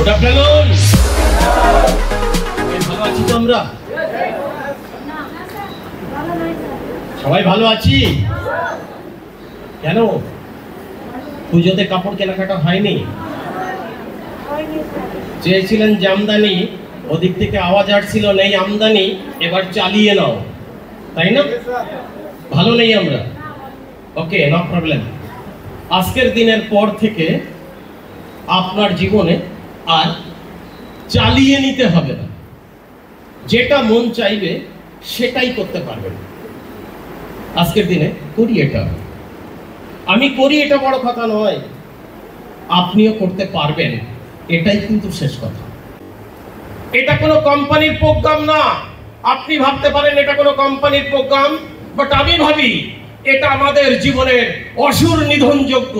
Good afternoon. ভালো আছি তো আমরা? সবাই ভালো আছি? কেন পুজোতে কাপড় কেনাকাটা হয়নি? চেয়েছিলেন জামদানি, ওদিক থেকে আওয়াজ আসছিল নেই আমদানি, এবার চালিয়ে নাও, তাই না? ভালো নেই আমরা? ওকে, নো প্রবলেম। আজকের দিনের পর থেকে আপনার জীবনে আর চালিয়ে নিতে হবে না, যেটা মন চাইবে সেটাই করতে পারবেন। আজকের দিনে করি এটা, আমি করি এটা বড় কথা নয়, আপনিও করতে পারবেন, এটাই কিন্তু শেষ কথা। এটা কোনো কোম্পানির প্রোগ্রাম না। আপনি ভাবতে পারেন এটা কোনো কোম্পানির প্রোগ্রাম, বাট আমি ভাবি এটা আমাদের জীবনের অসুর নিধনযোগ্য।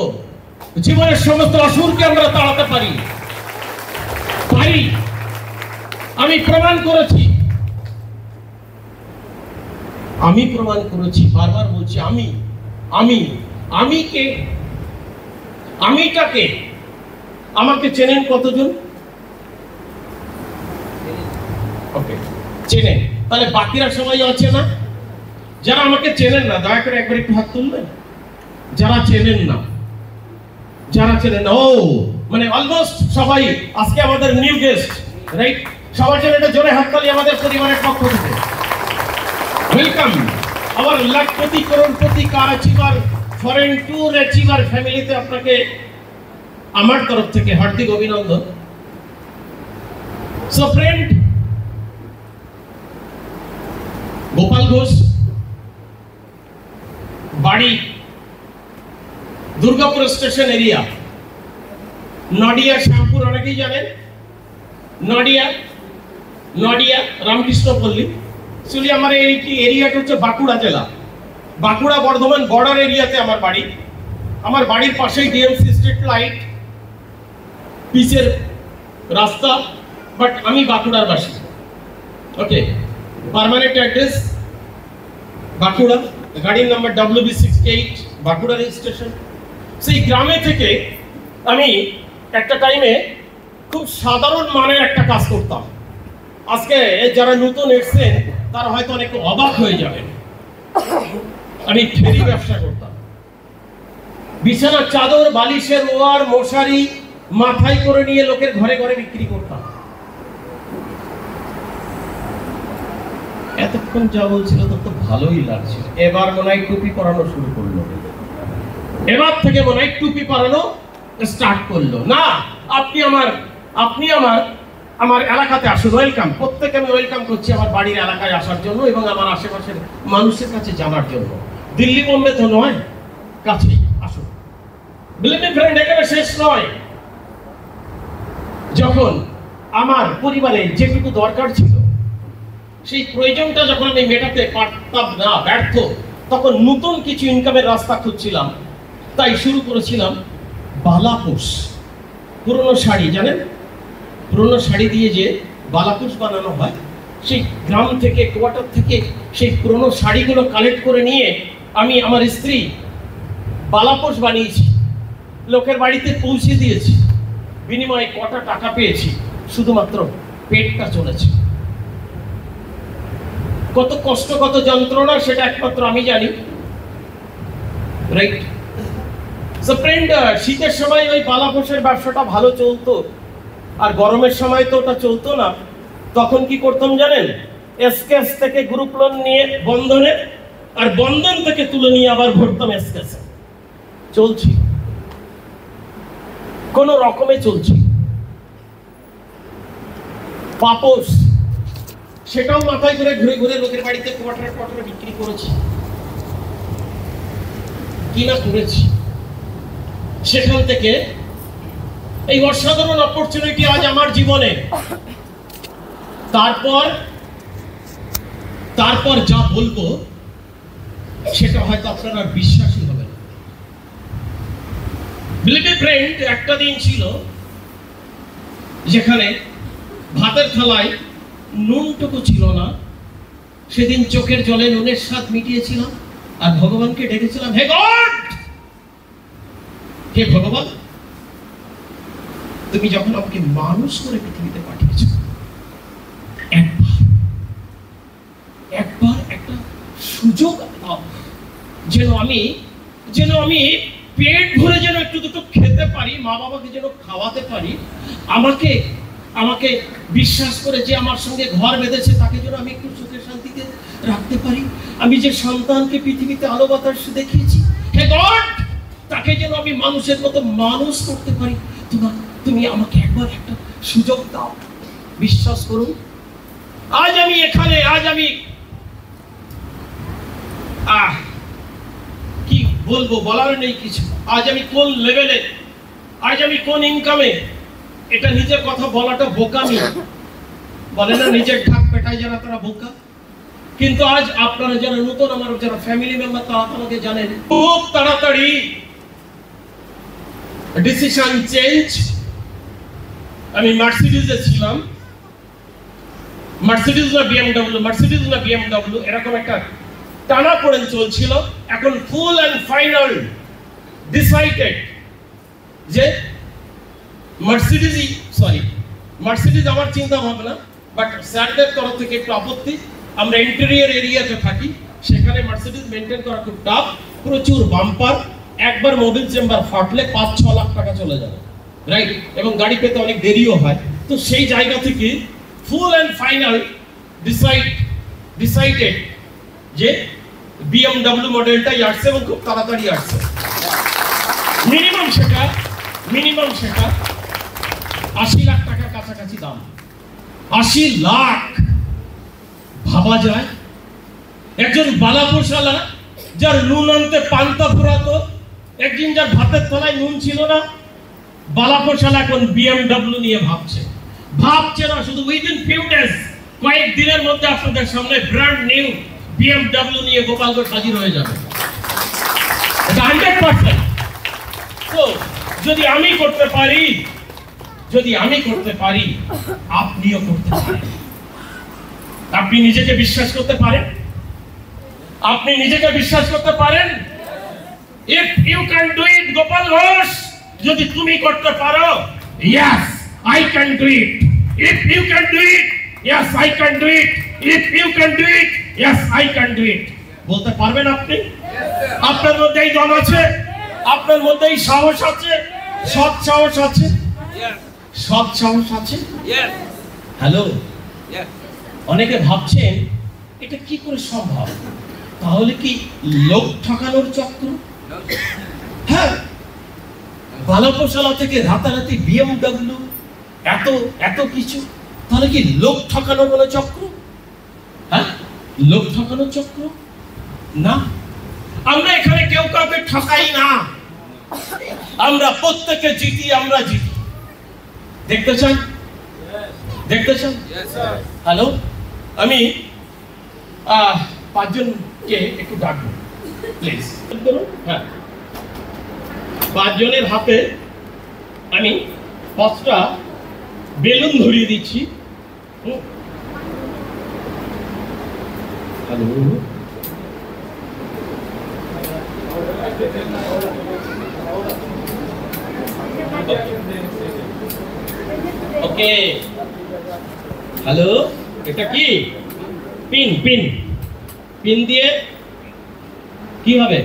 জীবনের সমস্ত অসুরকে আমরা তাড়াতে পারি। আমি প্রমাণ করেছি, বারবার বলছি আমি কে? আমিটাকে আমাকে চেনেন কতজন? ওকে, চেনেন, তাহলে বাকিরা সবাই আছে না? যারা আমাকে চেনেন না দয়া করে একবার একটু হাত তুলবেন। যারা চেনেন না, ও মানে অলমোস্ট সবাই আজকে আমাদের নিউ গেস্ট, রাইট? সবার জন্য একটা জোরে হাততালি আমাদের পরিবারের পক্ষ থেকে। Welcome our lakhpati crorepati car achiever foreign tour achiever ফ্যামিলিতে আপনাকে আমার তরফ থেকে হার্দিক অভিনন্দন। সো ফ্রেন্ড, গোপাল ঘোষ, বাড়ি দুর্গাপুর স্টেশন এরিয়া, নডিয়া শ্যামপুর, অনেকেই জানেন। নডিয়া রামকৃষ্ণপল্লী। অ্যাকচুয়ালি আমার এই এরিয়াটা হচ্ছে বাঁকুড়া জেলা, বাঁকুড়া বর্ধমান বর্ডার এরিয়াতে আমার বাড়ি। আমার বাড়ির পাশেই ডিএমসি স্ট্রিট লাইট, পিচের রাস্তা, বাট আমি বাঁকুড়ার বাসী। ওকে, পার্মানেন্ট অ্যাড্রেস বাঁকুড়া, গাড়ির নাম্বার WB68, বাঁকুড়া রেজিস্ট্রেশন। সেই গ্রামে থেকে আমি একটা টাইমে খুব সাধারণ মানের একটা কাজ করতাম। আজকে যারা নতুন এসেছেন তারা হয়তো অনেক অবাক হয়ে যাবেন। আমি ফেরি ব্যবসা করতাম। বিছানার চাদর, বালিশের ওয়ার, মশারি মাথায় করে নিয়ে লোকের ঘরে ঘরে বিক্রি করতাম। এতক্ষণ যা বলছিল তো ভালোই লাগছিল। এবার মনে হয় টুপি পরানো শুরু করলো, এবার থেকে মনে হয় টুপি পরানো স্টার্ট করলো। না, আপনি আমার এলাকাতে আসুন। ওয়েলকাম, প্রত্যেকে আমি ওয়েলকাম করছি আমার বাড়ির এলাকায় আসার জন্য এবং আমার আশেপাশের মানুষের কাছে জানার জন্য। দিল্লি বোম্বে তো নয়, কাছে আসুন। বিলিভ মি ফ্রেন্ড, এখানে শেষ নয়। যখন আমার পরিবারে যেটুকু দরকার ছিল সেই প্রয়োজনটা যখন আমি মেটাতে পারতাম না, ব্যর্থ, তখন নতুন কিছু ইনকামের রাস্তা খুঁজছিলাম। তাই শুরু করেছিলাম বালাপোষ। পুরনো শাড়ি জানেন, পুরনো শাড়ি দিয়ে যে বালাপোষ বানানো হয়, সেই গ্রাম থেকে, কোয়ার্টার থেকে সেই পুরনো শাড়িগুলো কালেক্ট করে নিয়ে আমি আমার স্ত্রী বালাপোষ বানিয়েছি, লোকের বাড়িতে পৌঁছে দিয়েছি। বিনিময়ে কটা টাকা পেয়েছি, শুধুমাত্র পেটটা চলেছে। কত কষ্ট, কত যন্ত্রণা, সেটা একমাত্র আমি জানি, রাইট? সো ফ্রেন্ড, শীতের সময় ওই বালাপোষের ব্যবসাটা ভালো চলতো, আর গরমের সময় তো ওটা চলতো না। তখন কি করতাম জানেন? এসকেস থেকে গ্রুপ লোন নিয়ে বন্ধনে, আর বন্ধন থেকে তুলে নিয়ে আবার ভরতাম এসকেসে। চলছি, কোন রকমে চলছি। পাপোশ, সেটাও মাথায় করে ঘুরে ঘুরে লোকের বাড়িতে কোয়ার্টারে বিক্রি করেছি, কিনা করেছি। সেখান থেকে এই অসাধারণ অপরচুনিটি আজ আমার জীবনে। তারপর যা বলবো সেটা হয়তো আপনারা বিশ্বাসই হবে না। বিলিভ মি ফ্রেন্ড, একটা দিন ছিল যেখানে ভাতের থালায় নুনটুকু ছিল না। সেদিন চোখের জলে নুনের স্বাদ মিটিয়েছিলাম আর ভগবানকে ডেকেছিলাম, হে গড, হে ভগবান, তুমি যখন আমাকে মানুষ করে পৃথিবীতে পাঠিয়েছো, একবার একটা সুযোগ দাও, যেন আমি পেট ভরে যেন একটু দুটো খেতে পারি, মা বাবাকে যেন খাওয়াতে পারি, আমাকে বিশ্বাস করে যে আমার সঙ্গে ঘর বেঁধেছে তাকে যেন আমি একটু সুখে শান্তিতে রাখতে পারি। আমি যে সন্তানকে পৃথিবীতে আলো বাতাস দেখিয়েছি, হে গড, তাকে যেন আমি মানুষের মতো মানুষ করতে পারি। তুমি আমাকে একবার একটা সুযোগ দাও। বিশ্বাস করুন, আজ আমি এখানে, আজ আমি কি বলবো, বলার নেই কিছু। আজ আমি কোন লেভেলে, আজ আমি কোন ইনকামে, এটা নিজের কথা বলাটা বোকামি। বলে না নিজের ঢাক পেটায় যারা তারা বোকা। কিন্তু আজ আপনারা যারা নতুন, আমার যারা ফ্যামিলি মেম্বার, তারা আমাকে জানেন খুব তাড়াতাড়ি ডিসিশন চেঞ্জ। আমি মার্সিডিজে ছিলাম, মার্সিডিজ না বিএমডব্লিউ এরকম একটা টানা পড়েন চলছিল। এখন ফুল এন্ড ফাইনাল ডিসাইডেড যে মার্সিডিজ আমার চিন্তা ভাবনা, বাট স্যারদের তরফ থেকে একটু আপত্তি। আমরা ইন্টেরিয়র এরিয়াতে থাকি, সেখানে মার্সিডিজ মেনটেন করা খুব টাফ, প্রচুর বাম্পার, একবার মোবিল চেম্বার ফাটলে 5-6 লাখ টাকা চলে যাবে, রাইট? এবং গাড়ি পেতে অনেক দেরিও হয়। তো সেই জায়গা থেকে ফুল এন্ড ফাইনাল ডিসাইডেড যে বিএমডব্লিউ মডেলটাই আসছে এবং খুব তাড়াতাড়ি আসছে। মিনিমাম সেটা 80 লাখ টাকার কাছাকাছি দাম। 80 লাখ ভাবা যায়? একজন বালাপোশালা যার নুন আনতে পান্তা ফুরাতো, একদিন যার ভাতের তলায় নুন ছিল না, বালাপোশালা এখন বিএমডব্লিউ নিয়ে ভাবছে না, শুধু উইদিন ফিউ ডেজ, কয়েক দিনের মধ্যে আপনাদের সামনে ব্র্যান্ড নিউ বিএমডব্লিউ নিয়ে গোপালগঞ্জ হাজির হয়ে যাবে। এটা 100%। তো যদি আমি করতে পারি, আপনিও করতে পারেন। আপনি নিজেকে বিশ্বাস করতে পারেন? If you can do it, Gopal Ghosh, যদি তুমি করতে পারো, yes, I can do it. If you can do it, yes, I can do it. If you can do it, yes, I can do it. বলতে পারবেন আপনি? আপনার মধ্যে এই দম আছে, আপনার মধ্যে এই সাহস আছে, সৎ সাহস আছে। হ্যালো, অনেকে ভাবছেন এটা কি করে সম্ভব? তাহলে কি লোক ঠকানোর চক্র? হ্যাঁ, বালাপোশালা থেকে রাতারাতি বিএমডব্লিউ, এত কিছু, তাহলে কি লোক ঠকানোর বলে চক্র? হ্যাঁ, লোক ঠকানোর চক্র না। আমরা এখানে কেউ কাউকে ঠকাই না, আমরা প্রত্যেকে জিতি। দেখতে চান? হ্যালো, আমি 5 জনকে একটু ডাকবো প্লিজ। হ্যাঁ, 5 জনের হাতে আমি 5টা বেলুন ধরিয়ে দিচ্ছি। হ্যালো, ওকে, হ্যালো, এটা কি পিন দিয়ে কি হবে?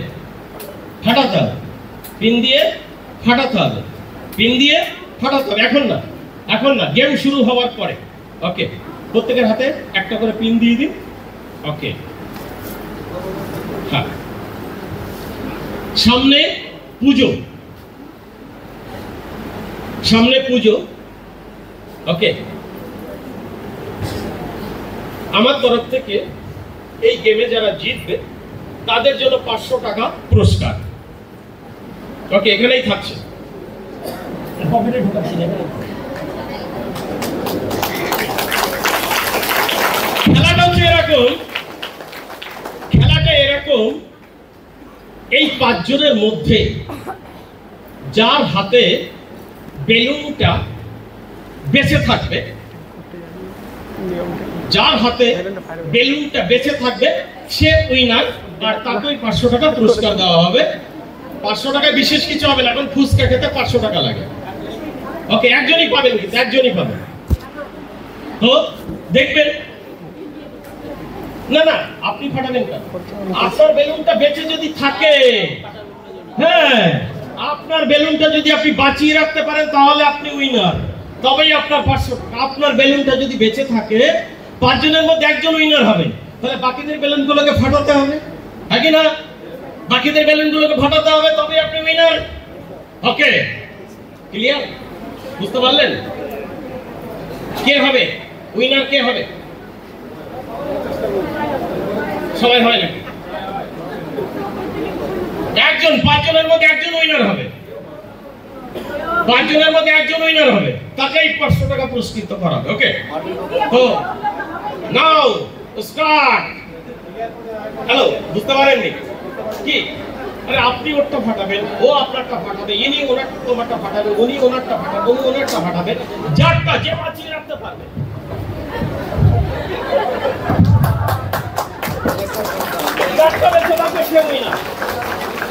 ফাটাতে হবে। পিন দিয়ে ফাটাতে হবে। এখন না, গেম শুরু হওয়ার পরে। ওকে, প্রত্যেকের হাতে একটা করে পিন দিয়ে দিন। ওকে, হ্যাঁ, সামনে পুজো। ওকে, আমার তরফ থেকে এই গেমে যারা জিতবে তাদের জন্য 500 টাকা পুরস্কার। ওকে, এখানেই থাকছে। খেলাটা এরকম, এই 5 জনের মধ্যে যার হাতে বেলুনটা বেঁচে থাকবে, সে উইনার, আর তাকে 500 টাকা পুরস্কার দেওয়া হবে। 500 টাকা বিশেষ কিছু হবে না, এখন ফুচকা খেতে 500 টাকা লাগে। ওকে, একজনই পাবেন, কিন্তু একজনই পাবেন। তো দেখবেন, না না আপনি ফাটাবেন কেন? আপনার বেলুনটা বেঁচে যদি থাকে, হ্যাঁ আপনার বেলুনটা যদি আপনি বাঁচিয়ে রাখতে পারেন তাহলে আপনি উইনার, তবেই আপনার 500 টাকা। আপনার বেলুনটা যদি বেঁচে থাকে, 5 জনের মধ্যে একজন উইনার হবে, তাহলে বাকিদের বেলুনগুলোকে ফাটাতে হবে, নাকি না? বাকিদের বেলুনগুলোকে ফাটাতে হবে, তবেই আপনি উইনার। ওকে, ক্লিয়ার? বুঝতে পারলেন? কে হবে উইনার? কে হবে? সবাই হয় নাকি? একজন, 5 জনের মধ্যে একজন উইনার হবে, 5 জনের মধ্যে একজন উইনার হবে, তাকেই 500 টাকা পুরস্কৃত করা হবে। ওকে, তো নাও স্টার্ট। হ্যালো, বুঝতে পারেননি কি? আরে আপনি ওরটা ফাটাবেন, ও আপনারটা ফাটাবে, ইনি ওনারটা ফাটাবে, উনি ওনারটা ফাটাবে, উনি ওনারটা ফাটাবে, যারটা যে বাঁচিয়ে রাখতে পারবে।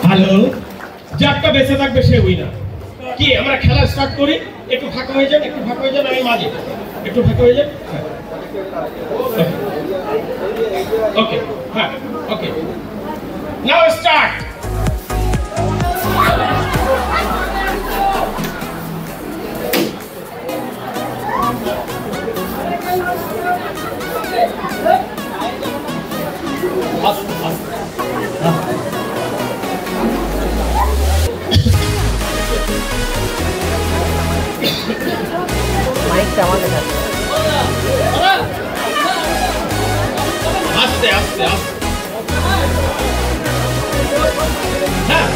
হ্যালো, যারটা বেঁচে থাকবে সে উইনার। কি আমরা খেলা স্টার্ট করি? একটু ফাঁকা হয়ে যান, একটু ফাঁকা হয়ে যান, আমি মাঝে একটু ফাঁকা হয়ে যান। ওকে, হ্যাঁ ওকে, নাও স্টার্ট। আস্তে আস্তে আস্তে, হ্যাঁ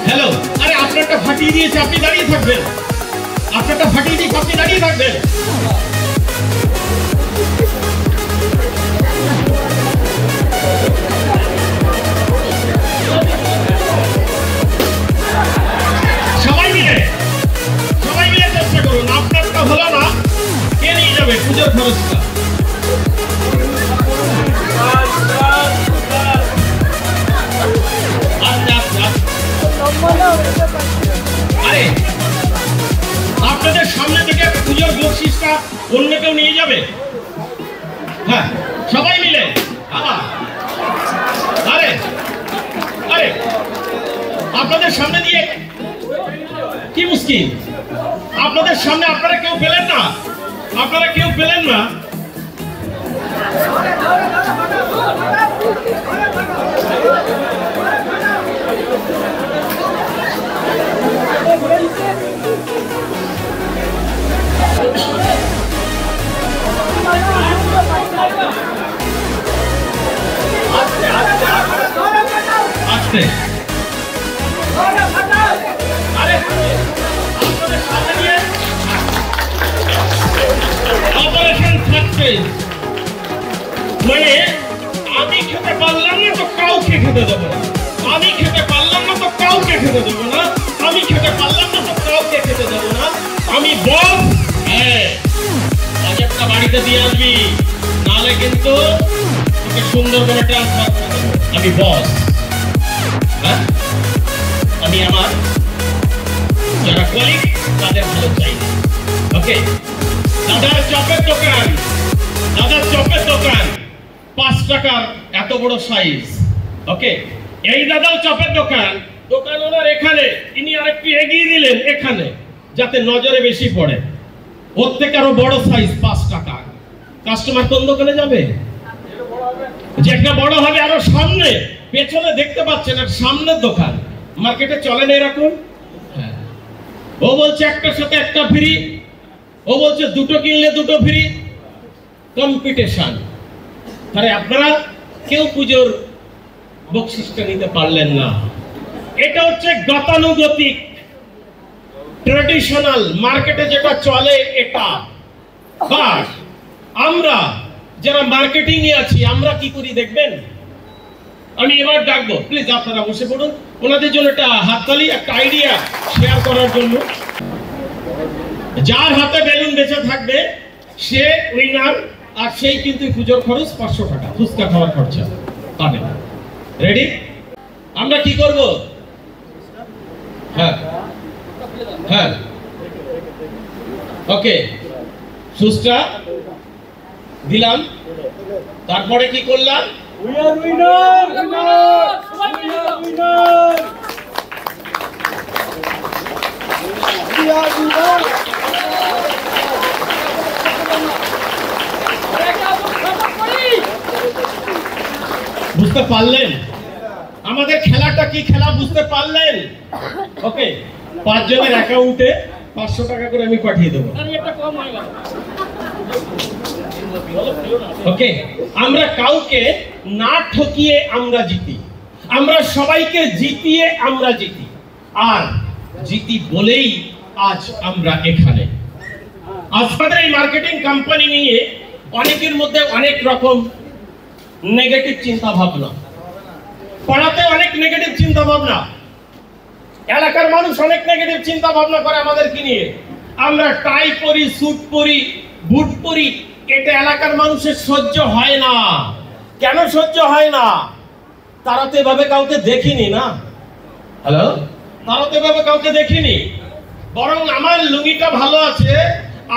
হ্যালো, আরে আপনারটা ফাটিয়ে দিয়েছে, আপনি দাঁড়িয়ে থাকবেন। আপনারটা ফাটিয়ে দিয়েছে, আপনি দাঁড়িয়ে থাকবেন। সবাই মিলে চেষ্টা করুন। আপনারটা হলো না, কে নিয়ে যাবে পুজোর খরচটা? আরে আপনাদের সামনে থেকে পুজোর বকশিসটা অন্য কেউ নিয়ে যাবে? হ্যাঁ সবাই মিলে। আরে আরে আপনাদের সামনে দিয়ে কি মুশকিল? আপনাদের সামনে আপনারা কেউ পেলেন না, আপনারা কেউ পেলেন না। আস্তে আরে আপনাদের সামনে দিয়ে অপারেশন সাকসেস। মানে আমি খেতে পারলাম না তো কাউকে খেতে দেবো না, আমি খেতে পারলাম না তো কাউকে খেতে দেবো না, আমি খেতে পারলাম না তো কাউকে খেতে দেবো না। আমি বস, হ্যাঁ বাজেটটা বাড়িতে দিয়ে আসবি, নাহলে কিন্তু তোকে সুন্দর করে ট্রান্সফার করে দেবো। আমি বস, হ্যাঁ আমি আমার যারা কলিগ তাদের ভালো চাই। ওকে, দাদার চপের দোকান, দাদার চপের দোকান 5 টাকার এত বড় সাইজ। ওকে, এই দাদার চপের দোকান, দোকান ওনার এখানে, তিনি আরেকটু এগিয়ে দিলেন এখানে, যাতে নজরে বেশি পড়ে। ওর থেকে আরো বড় সাইজ 5 টাকা। কাস্টমার কোন দোকানে যাবে? যেটা বড় হবে আরো সামনে, পেছনে দেখতে পাচ্ছেন আর সামনের দোকান। মার্কেটে চলে না এরকম? ও বলছে একটার সাথে একটা ফ্রি, ও বলছে দুটো কিনলে দুটো ফ্রি, কম্পিটিশন। তাহলে আপনারা কেউ পুজোর বকশিসটা নিতে পারলেন না। এটা হচ্ছে গতানুগতিক, ট্র্যাডিশনাল, মার্কেটে যেটা চলে এটা। বাস আমরা যারা মার্কেটিং এ আছি, আমরা কি করি দেখবেন? আমি এবার ডাকবো, প্লিজ আপনারা বসে পড়ুন। ওনাদের জন্য একটা হাততালি, একটা আইডিয়া শেয়ার করার জন্য। যার হাতে বেলুন বেঁচে থাকবে সে উইনার, আর সেই কিন্তু পুজোর খরচ 500 টাকা, ফুচকা খাওয়ার খরচা পাবে। রেডি? আমরা কি করব? হ্যাঁ হ্যাঁ, ওকে, সুস্টা দিলাম। তারপরে কি করলাম? বুঝতে পারলেন আমাদের খেলাটা কি খেলা? বুঝতে পারলেন? ওকে, 5 জনের অ্যাকাউন্টে 500 টাকা করে আমি পাঠিয়ে দেবো। ওকে, আমরা কাউকে না ঠকিয়ে আমরা জিতি, আমরা সবাইকে জিতিয়ে আমরা জিতি, আর জিতি বলেই আজ আমরা এখানে। আপনাদের এই মার্কেটিং কোম্পানি নিয়ে অনেকের মধ্যে অনেক রকম নেগেটিভ চিন্তা ভাবনা, পাড়াতে অনেক নেগেটিভ চিন্তা ভাবনা, এলাকার মানুষ অনেক নেগেটিভ চিন্তা ভাবনা করে আমাদেরকে নিয়ে। আমরা টাই পরি, স্যুট পরি, বুট পরি, এটা এলাকার মানুষের সহ্য হয় না। কেন সহ্য হয় না? তারা তো এভাবে কাউকে দেখিনি না। হ্যালো, তারা তো এভাবে কাউকে দেখিনি। বরং আমার লুঙ্গিটা ভালো আছে,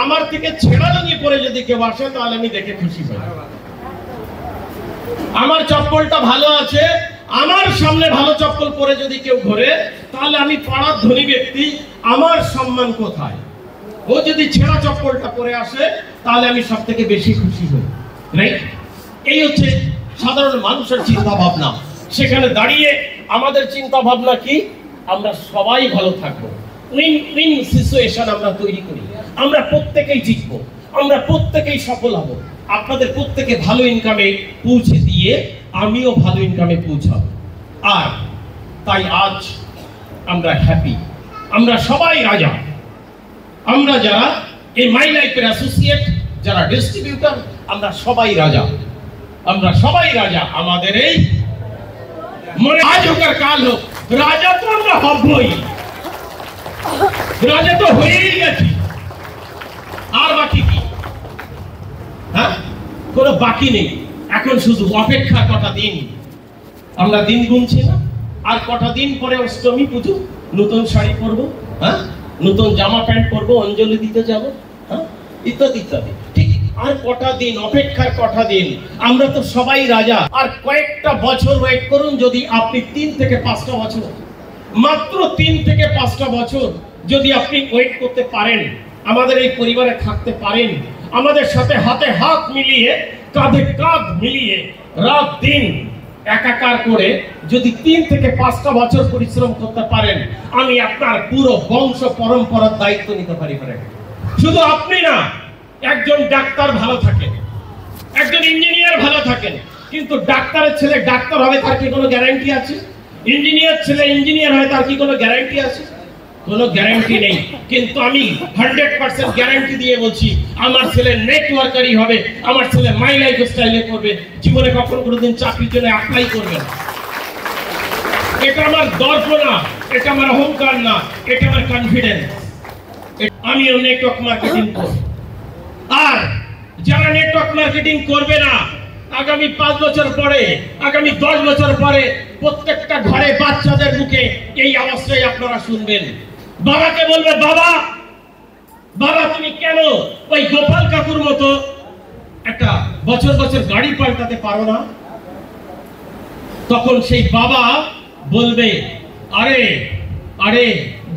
আমার থেকে ছেঁড়া লুঙ্গি পরে যদি কেউ আসে তাহলে আমি দেখে খুশি হই। আমার চপ্পলটা ভালো আছে, আমার সামনে ভালো চপ্পল পরে যদি কেউ ঘোরে তাহলে আমি পাড়ার ধনী ব্যক্তি, আমার সম্মান কোথায়? ও যদি ছেঁড়া চপ্পলটা পরে আসে তাহলে আমি সব থেকে বেশি খুশি হই। রাইট? এই হচ্ছে সাধারণ মানুষের চিন্তা ভাবনা। সেখানে দাঁড়িয়ে আমাদের চিন্তা ভাবনা কি? আমরা সবাই ভালো থাকবো, উইন উইন সিচুয়েশন আমরা তৈরি করি, আমরা প্রত্যেকেই জিতবো, আমরা প্রত্যেকেই সফল হব। আপনাদের প্রত্যেকে ভালো ইনকামে পৌঁছে দিয়ে আমিও ভালো ইনকামে পৌঁছাবো। আর তাই আজ আমরা হ্যাপি, আমরা সবাই রাজা। আমরা যারা এই মাই লাইফের অ্যাসোসিয়েট, যারা ডিস্ট্রিবিউটর, আমরা সবাই রাজা, আমরা সবাই রাজা। আমাদের এই মনে আজ হোক আর কাল হোক, রাজা তো আমরা হবই, রাজা তো হয়েই গেছি। আর বাকি কি? হ্যাঁ, কোনো বাকি নেই। এখন শুধু অপেক্ষা কটা দিন, আমরা দিন গুনছি না। আর কটা দিন পরে অষ্টমী পুজো, নতুন শাড়ি পরবো, হ্যাঁ, নতুন জামা প্যান্ট পরবো, অঞ্জলি দিতে যাব, হ্যাঁ, ইত্যাদি ইত্যাদি। ঠিক আর কটা দিন, অপেক্ষার কটা দিন। আমরা তো সবাই রাজা। আর কয়েকটা বছর ওয়েট করুন। যদি আপনি 3 থেকে 5টা বছর, মাত্র 3 থেকে 5টা বছর যদি আপনি ওয়েট করতে পারেন, আমাদের এই পরিবারে থাকতে পারেন, আমাদের সাথে হাতে হাত মিলিয়ে, কাঁধে কাঁধ মিলিয়ে, রাত দিন একাকার করে যদি 3 থেকে 5টা বছর পরিশ্রম করতে পারেন, আমি আপনার পুরো বংশ পরম্পরার দায়িত্ব নিতে পারি। শুধু আপনি না, একজন ডাক্তার ভালো থাকেন, একজন ইঞ্জিনিয়ার ভালো থাকেন, কিন্তু ডাক্তারের ছেলে ডাক্তার হবে তার কি কোনো গ্যারান্টি আছে? ইঞ্জিনিয়ার ছেলে ইঞ্জিনিয়ার হয় তার কি কোনো গ্যারান্টি আছে? কোনো গ্যারান্টি নেই। কিন্তু আমি 100% গ্যারান্টি দিয়ে বলছি, আমার ছেলে নেটওয়ার্কারই হবে, আমার ছেলে মাই লাইফ স্টাইলে করবে, জীবনে কখনো কোনোদিন চাকরির জন্য অ্যাপ্লাই করবে না। এটা আমার দর্প না, এটা আমার অহংকার না, এটা আমার কনফিডেন্স। আমিও নেটওয়ার্ক মার্কেটিং করব। আর যারা নেটওয়ার্ক মার্কেটিং করবে না, আগামী 5 বছর পরে, আগামী 10 বছর পরে প্রত্যেকটা ঘরে বাচ্চাদের মুখে এই আওয়াজটাই আপনারা শুনবেন। বাবাকে বলবে, বাবা বাবা তুমি কেন ওই গোপাল কাকুর মতো একটা বছর বছর গাড়ি পাল্টাতে পারো না? তখন সেই বাবা বলবে, আরে আরে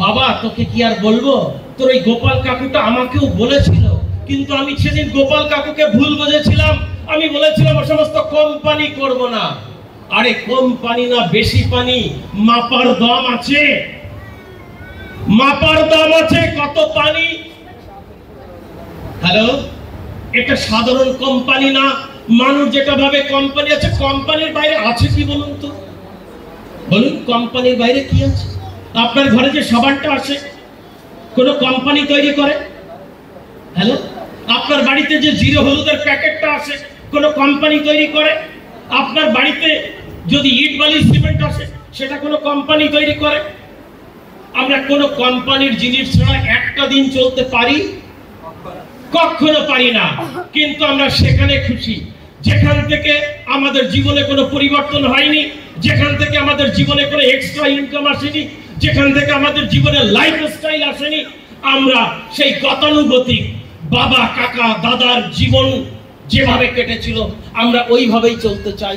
বাবা, তোকে কি আর বলবো, তোর ওই গোপাল কাকুটা আমাকেও বলেছিল, কিন্তু আমি সেদিন গোপাল কাকুকে ভুল বুঝেছিলাম। আমি বলেছিলাম ও সমস্ত কোম্পানি করব না। আরে কোম্পানি না, বেশি পানি, মাপার দম আছে, মাপার দম আছে কত পানি। হ্যালো, এটা সাধারণ কোম্পানি না। মানুষ যেটা ভাবে কোম্পানি আছে, কোম্পানির বাইরে আছে কি বলুন তো? বলুন, কোম্পানির বাইরে কি আছে? আপনার ঘরে যে সাবানটা আসে, কোন কোম্পানি তৈরি করে? হ্যালো, আপনার বাড়িতে যে জিরে হলুদের প্যাকেটটা আসে, কোন কোম্পানি তৈরি করে? আপনার বাড়িতে যদি ইট বালি সিমেন্ট আসে, সেটা কোন কোম্পানি তৈরি করে? আমরা কোন কোম্পানির জিনিস ছাড়া একটা দিন চলতে পারি? কখনো পারি না, কিন্তু আমরা সেখানে খুশি যেখান থেকে আমাদের জীবনে কোনো পরিবর্তন হয়নি, যেখান থেকে আমাদের জীবনে কোনো এক্সট্রা ইনকাম আসেনি, যেখান থেকে আমাদের জীবনে লাইফস্টাইল আসেনি। আমরা সেই গতানুগতিক বাবা কাকা দাদার জীবন যেভাবে কেটেছিল আমরা ওইভাবেই চলতে চাই।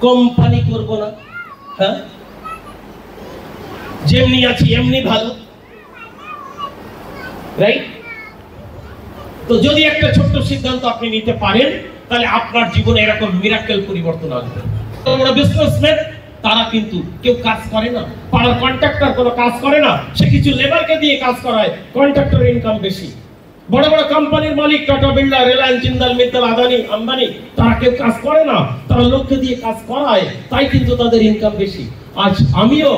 কোম্পানি করব না, হ্যাঁ, যেমনি আছি এমনি ভালো, রাইট? তো যদি একটা ছোট্ট সিদ্ধান্ত আপনি নিতে পারেন তাহলে আপনার জীবনে এরকম মিরাকেল পরিবর্তন আসবে। আমরা বিজনেসম্যান, তারা কিন্তু কেউ কাজ করে না, পাড়ার কন্ট্রাক্টর কোনো কাজ করে না, সে কিছু লেবারকে দিয়ে কাজ করায়, কন্ট্রাক্টরের ইনকাম বেশি। বড় বড় কোম্পানির মালিক টাটা বিড়লা, রিলায়েন্স, জিন্দাল, মিত্তল, আদানি, আম্বানি, তারা কেউ কাজ করে না, তারা লোককে দিয়ে কাজ করায়, তাই কিন্তু তাদের ইনকাম বেশি। আজ আমিও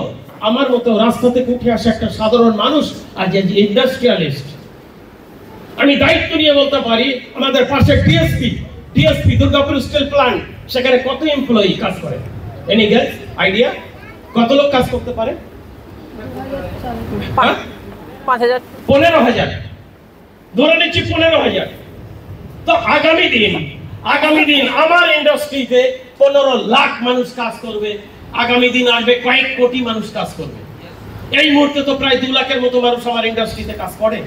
আমার মতো রাস্তা থেকে উঠে আসা একটা সাধারণ মানুষ, আজ ইন্ডাস্ট্রিয়ালিস্ট। আমি দায়িত্ব নিয়ে বলতে পারি আমাদের পাশে ডিএসপি দুর্গাপুর স্টিল প্ল্যান্ট, সেখানে কত এমপ্লয়ি কাজ করে? Any guess idea? কত লোক কাজ করতে পারে? 15,000, ধরে নিচ্ছি 15,000। তো আগামী দিন আমার ইন্ডাস্ট্রিতে 15 লাখ মানুষ কাজ করবে, আগামী দিন আসবে কয়েক কোটি মানুষ কাজ করবে। এই মুহূর্তে তো প্রায় 2 লাখের মতো মানুষ আমার ইন্ডাস্ট্রিতে কাজ করে।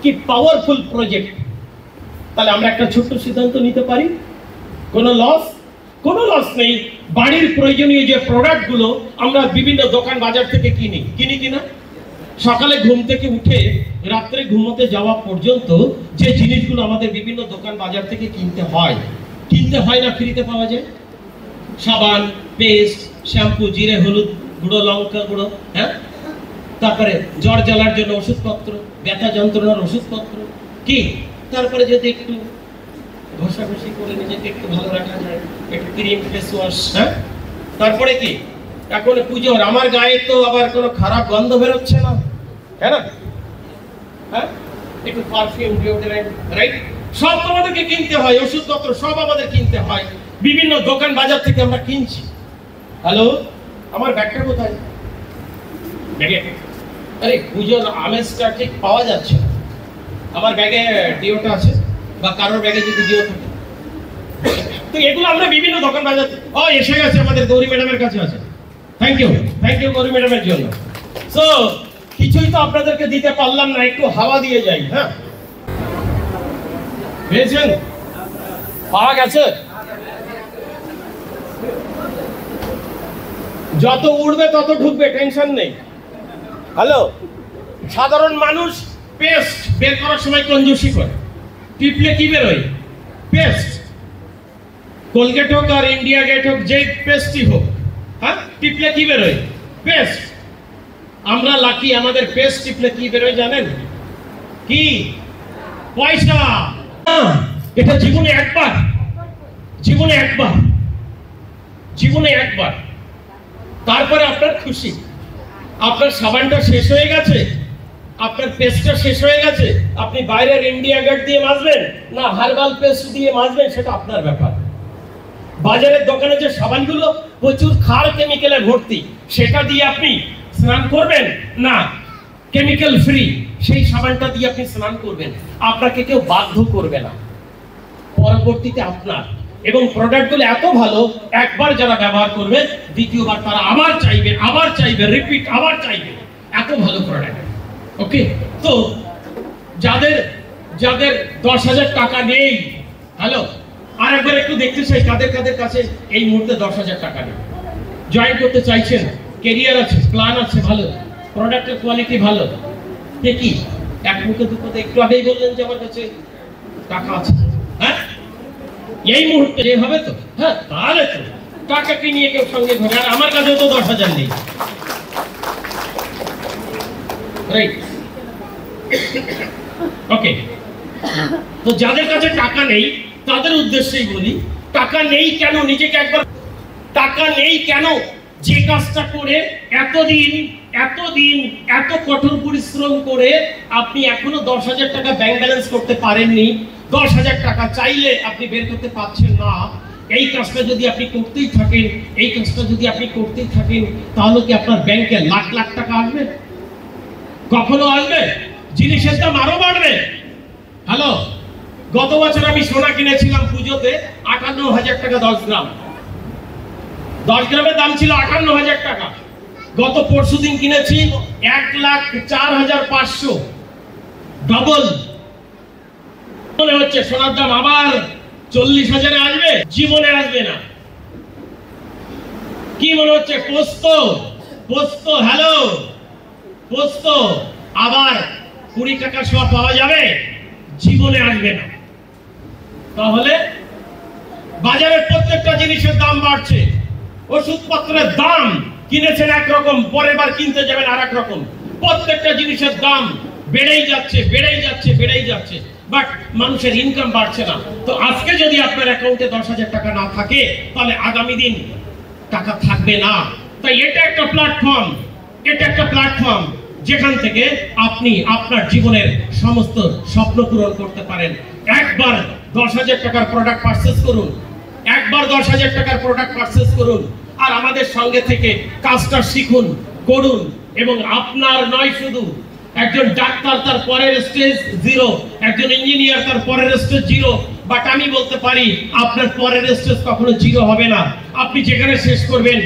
কি পাওয়ারফুল প্রজেক্ট! তাহলে আমরা একটা ছোট্ট সিদ্ধান্ত নিতে পারি, কোনো লস নেই। বাড়ির প্রয়োজনীয় যে প্রোডাক্টগুলো আমরা বিভিন্ন দোকান বাজার থেকে কিনা, সকালে ঘুম থেকে উঠে রাত্রে ঘুমোতে যাওয়া পর্যন্ত যে জিনিসগুলো আমাদের বিভিন্ন দোকান বাজার থেকে কিনতে হয় না, ফ্রিতে পাওয়া যায়। সাবান, পেস্ট, শ্যাম্পু, জিরে, হলুদ গুঁড়ো, লঙ্কা গুঁড়ো, হ্যাঁ, তারপরে জ্বর জ্বালার জন্য ওষুধপত্র, ব্যথা যন্ত্রণার ওষুধপত্র, কি, তারপরে যদি একটু ঘষাঘষি করে নিজেকে একটু ভালো রাখা যায়, একটু ক্রিম, ফেস ওয়াশ, হ্যাঁ, তারপরে কি, এখন পুজোর আমার গায়ে তো আবার কোনো খারাপ গন্ধ বেরোচ্ছে না, হ্যাঁ, একটু পারফিউম, ডিওডোরেন্ট, রাইট? সব আমাদেরকে কিনতে হয়, ওষুধপত্র সব আমাদের কিনতে হয়, বিভিন্ন দোকান বাজার থেকে আমরা কিনছি। হ্যালো, আমার ব্যাগটা কোথায়? ব্যাগে, আরে পুজোর আমেজটা ঠিক পাওয়া যাচ্ছে না। আমার ব্যাগে ডিওটা আছে, বা কারোর ব্যাগে যদি ডিও থাকে, তো এগুলো আমরা বিভিন্ন দোকান বাজার থেকে, এসে গেছে আমাদের গৌরী ম্যাডামের কাছে আছে। থ্যাংক ইউ গৌরী ম্যাডামের জন্য। সো কিছুই তো আপনাদেরকে দিতে পারলাম না, একটু হাওয়া দিয়ে যাই। হ্যাঁ, পেয়েছেন? পাওয়া গেছে? যত উড়বে তত ঢুকবে, টেনশন নেই। হ্যালো, সাধারণ মানুষ পেস্ট বের করার সময় কঞ্জুসি করে, টিপলে কি বেরোয়? পেস্ট। কোলগেট হোক আর ইন্ডিয়া গেট হোক, যে পেস্টই হোক, হ্যাঁ, টিপলে কি বেরোয়? পেস্ট। আমরা লাকি, আমাদের পেস্ট টিপলে কি বেরোয় জানেন? কি? পয়সা। এটা জীবনে একবার, তারপরে আপনার খুশি। আপনার সাবানটা শেষ হয়ে গেছে, আপনার পেস্টটা শেষ হয়ে গেছে, আপনি বাইরের ইন্ডিয়া গেট দিয়ে মাজবেন না হার্বাল পেস্ট দিয়ে মাজবেন, সেটা আপনার ব্যাপার। বাজারের দোকানে যে সাবানগুলো প্রচুর ক্ষার কেমিক্যালে ভর্তি, সেটা দিয়ে আপনি স্নান করবেন না কেমিক্যাল ফ্রি, সেই সাবানটা দিয়ে আপনি স্নান করবেন, আপনাকে কেউ বাধ্য করবে না। পরবর্তীতে আপনার এবং প্রোডাক্টগুলো এত ভালো, একবার যারা ব্যবহার করবে দ্বিতীয়বার তারা আবার চাইবে, রিপিট, আবার চাইবে, এত ভালো প্রোডাক্ট। ওকে, তো যাদের 10,000 টাকা নেই, হ্যালো, আর একবার একটু দেখতে চাই কাদের কাছে এই মুহূর্তে 10,000 টাকা নেই, জয়েন করতে চাইছেন, ক্যারিয়ার আছে, প্ল্যান আছে, ভালো প্রোডাক্টের কোয়ালিটি ভালো, কি এক মুখে দুপুরে একটু আগেই বললেন যে আমার কাছে টাকা আছে, হ্যাঁ, এই মুহূর্তে যে হবে তো, হ্যাঁ, তাহলে তো টাকা কি নিয়ে কেউ সঙ্গে ঘরে, আর আমার কাছেও তো 10,000 নেই, রাইট? ওকে, তো যাদের কাছে টাকা নেই তাদের উদ্দেশ্যেই বলি, টাকা নেই কেন, নিজেকে একবার, টাকা নেই কেন, যে কাজটা করে এতদিন এত কঠোর পরিশ্রম করে আপনি এখনো 10,000 টাকা ব্যাংক ব্যালেন্স করতে পারেননি, 10,000 টাকা চাইলে আপনি বের করতে পারছেন না, এই কাজটা যদি আপনি করতেই থাকেন তাহলে কি আপনার ব্যাংকে লাখ লাখ টাকা আসবে? কখনো আসবে? জিনিসের দাম আরো বাড়বে, হ্যালো, গত বছর আমি সোনা কিনেছিলাম পুজোতে 58,000 টাকা 10 গ্রাম। 10 গ্রামের দাম ছিল 58,000 টাকা। গত পরশুদিন কিনেছি 1,04,500, ডবল। মনে হচ্ছে সোনার দাম আবার 40,000-এ আসবে? জীবনে আসবে না। কি মনে হচ্ছে? পোস্ত হ্যালো, পোস্ত আবার 20 টাকা সব পাওয়া যাবে? জীবনে আসবে না। তাহলে বাজারের প্রত্যেকটা জিনিসের দাম বাড়ছে। ওষুধপত্রের দাম কিনেছেন একরকম, পরের বার কিনতে যাবেন আর এক রকম। প্রত্যেকটা জিনিসের দাম বেড়েই যাচ্ছে, বাট মানুষের ইনকাম বাড়ছে না। তো আজকে যদি আপনার অ্যাকাউন্টে 10,000 টাকা না থাকে, তাহলে আগামী দিন টাকা থাকবে না। তাই এটা একটা প্ল্যাটফর্ম যেখান থেকে আপনি আপনার জীবনের সমস্ত স্বপ্ন পূরণ করতে পারেন। একবার 10,000 টাকার প্রোডাক্ট পারচেজ করুন, আর আমাদের সঙ্গে থেকে কাজটা শিখুন, করুন। এবং আপনার নয় শুধু, একজন ডাক্তার তার পরের স্টেজ 0, একজন ইঞ্জিনিয়ার তার পরের স্টেজ 0, বাট আমি বলতে পারি আপনার পরের স্টেজ কখনো 0 হবে না। আপনি যেখানে শেষ করবেন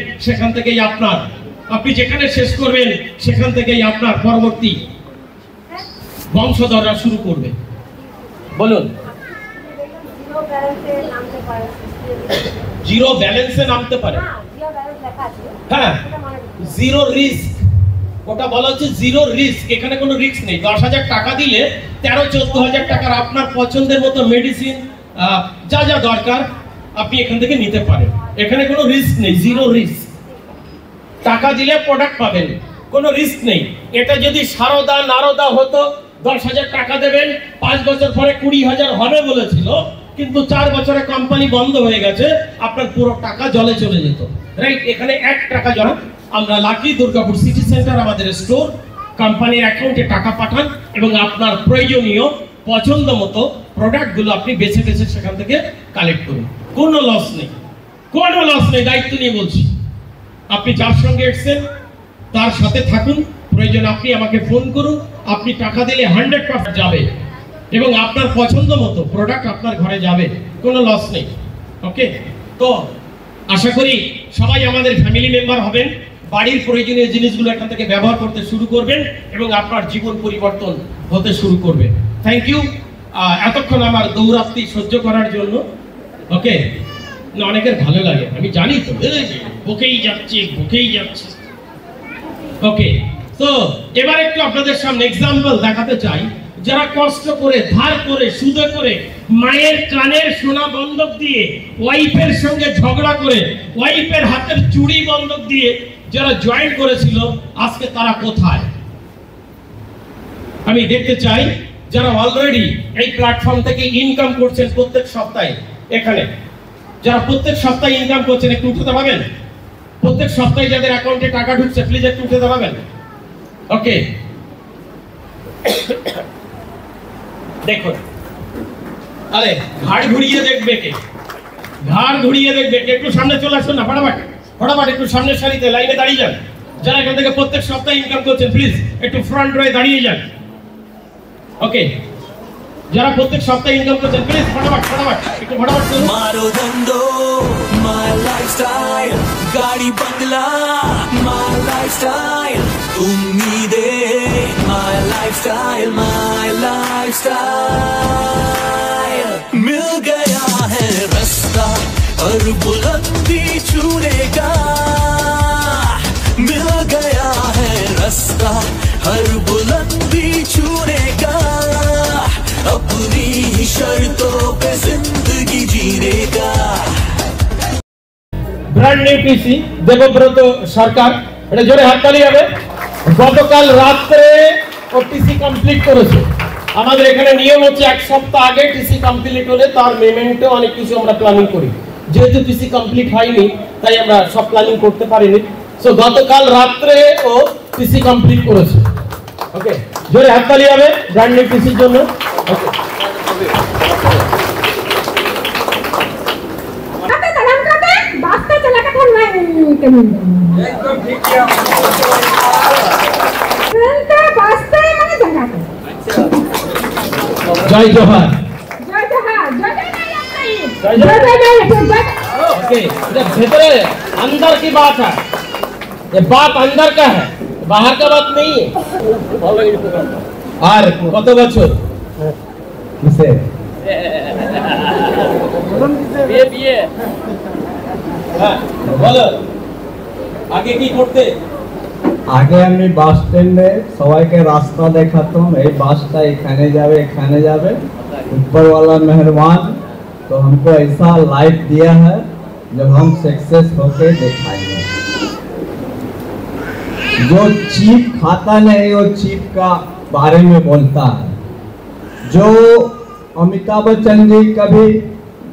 সেখান থেকেই আপনার পরবর্তী বংশধররা শুরু করবে। বলুন। জিরো ব্যালেন্সে নামতে পারে, হ্যাঁ, জিরো রিস্ক, ওটা বলা হচ্ছে জিরো রিস্ক। এখানে কোনো রিস্ক নেই। 10,000 টাকা দিলে 13-14,000 টাকার আপনার পছন্দের মতো মেডিসিন, যা যা দরকার আপনি এখান থেকে নিতে পারেন। এখানে কোনো রিস্ক নেই, জিরো রিস্ক। টাকা দিলে প্রোডাক্ট পাবেন, কোনো রিস্ক নেই। এটা যদি সারদা নারদা হতো, 10,000 টাকা দেবেন, 5 বছর পরে 20,000 হবে বলেছিল, কিন্তু 4 বছরে কোম্পানি বন্ধ হয়ে গেছে, আপনার পুরো টাকা জলে চলে যেত, রাইট? এখানে 1 টাকা জমা। আমরা লাকি দুর্গাপুর সিটি সেন্টার আমাদের স্টোর, কোম্পানির অ্যাকাউন্টে টাকা পাঠান এবং আপনার প্রয়োজনীয় পছন্দ মতো প্রোডাক্টগুলো আপনি বেছে সেখান থেকে কালেক্ট করুন। কোনো লস নেই, দায়িত্ব নিয়ে বলছি। আপনি যার সঙ্গে এসেছেন তার সাথে থাকুন, প্রয়োজন আপনি আমাকে ফোন করুন। আপনি টাকা দিলে 100% যাবে এবং আপনার পছন্দ মতো প্রোডাক্ট আপনার ঘরে যাবে, কোনো লস নেই। ওকে, তো আশা করি সবাই আমাদের ফ্যামিলি মেম্বার হবেন, বাড়ির প্রয়োজনীয় জিনিসগুলো এখান থেকে ব্যবহার করতে শুরু করবেন এবং আপনার জীবন পরিবর্তন হতে শুরু করবে। থ্যাংক ইউ এতক্ষণ আমার দৌরাত্রি সহ্য করার জন্য। ওকে, না অনেকের ভালো লাগে, আমি জানি তো, বকেই যাচ্ছে। ওকে, তো এবার একটু আপনাদের সামনে এক্সাম্পল দেখাতে চাই। যারা কষ্ট করে, ধার করে, সুদে করে, মায়ের কানের সোনা বন্ধক দিয়ে, ওয়াইফের সঙ্গে ঝগড়া করে, ওয়াইফের হাতের চুড়ি বন্ধক দিয়ে যারা জয়েন করেছিল, আজকে তারা কোথায়? আমি দেখতে চাই যারা অলরেডি এই প্ল্যাটফর্ম থেকে ইনকাম করছেন প্রত্যেক সপ্তাহে। এখানে যারা প্রত্যেক সপ্তাহে ইনকাম করছেন, একটু উঠাতে পারবেন? প্রত্যেক সপ্তাহে যাদের অ্যাকাউন্টে টাকা ঢুকছে, প্লিজ একটু উঠাতে পারবেন? ওকে, দেখুন। আরে ঘাড় ঘুরিয়ে দেখবে কে? একটু সামনে চলে আসুন না, ফটাফট একটু সামনের সারিতে লাইনে দাঁড়িয়ে যান। যারা এখান থেকে প্রত্যেক সপ্তাহে ইনকাম করছেন, প্লিজ একটু ফ্রন্ট রয়ে দাঁড়িয়ে যান। ওকে, যারা প্রত্যেক সপ্তাহে ইনকাম করছেন, প্লিজ ফটাফট একটু ফটাফট করুন। मारो धंधो माय लाइफस्टाइल, गाड़ी बंगला माय लाइफस्टाइल, उम्मीदें माय लाइफस्टाइल, मिल गया है रास्ता और बुलंदी छूने का, मिल गया है रास्ता हर बुलंदी छूने का, अपनी ही शर्तों पे जिंदगी जीने का। ব্র্যান্ড নিউ পিসি দেবব্রত সরকার, এটা জোরে হাততালি হবে। গতকাল রাতে ও টিসি কমপ্লিট করেছে। আমাদের এখানে নিয়ম হচ্ছে 1 সপ্তাহ আগে টিসি কমপ্লিট হলে তার মেমেন্টো অনেক কিছু আমরা প্ল্যানিং করি। যেহেতু টিসি কমপ্লিট হয়নি, তাই আমরা সব প্ল্যানিং করতে পারিনি। সো গতকাল রাতে ও টিসি কমপ্লিট করেছে। ওকে, জোরে হাততালি হবে ব্র্যান্ড নিউ পিসির জন্য। ওকে, एकदम ठीक किया। ट्रेन का वास्ते मैंने जगह জয় জোহার। জয় জোহার, জয় জয় নাই নাই, জয় জয় জয়। জয় নাই, জয় জয়। ओके, ये भीतर अंदर की बात है, ये बात अंदर का है, बाहर का बात नहीं है। और কত বছর কিসে বিয়ে হ্যাঁ বলো আগে কি করতে? আগে আমি বাস স্ট্যান্ডে সবাইকে রাস্তা দেখাতাম, এই বাসটা এখানে যাবে, ऊपर वाला मेहरबान तो हमको ऐसा लाइफ दिया है जब हम सक्सेस होके दिखाएंगे। जो चीप खाता नहीं वो चीप का बारे में बोलता है। जो अमिताभ बच्चन जी कभी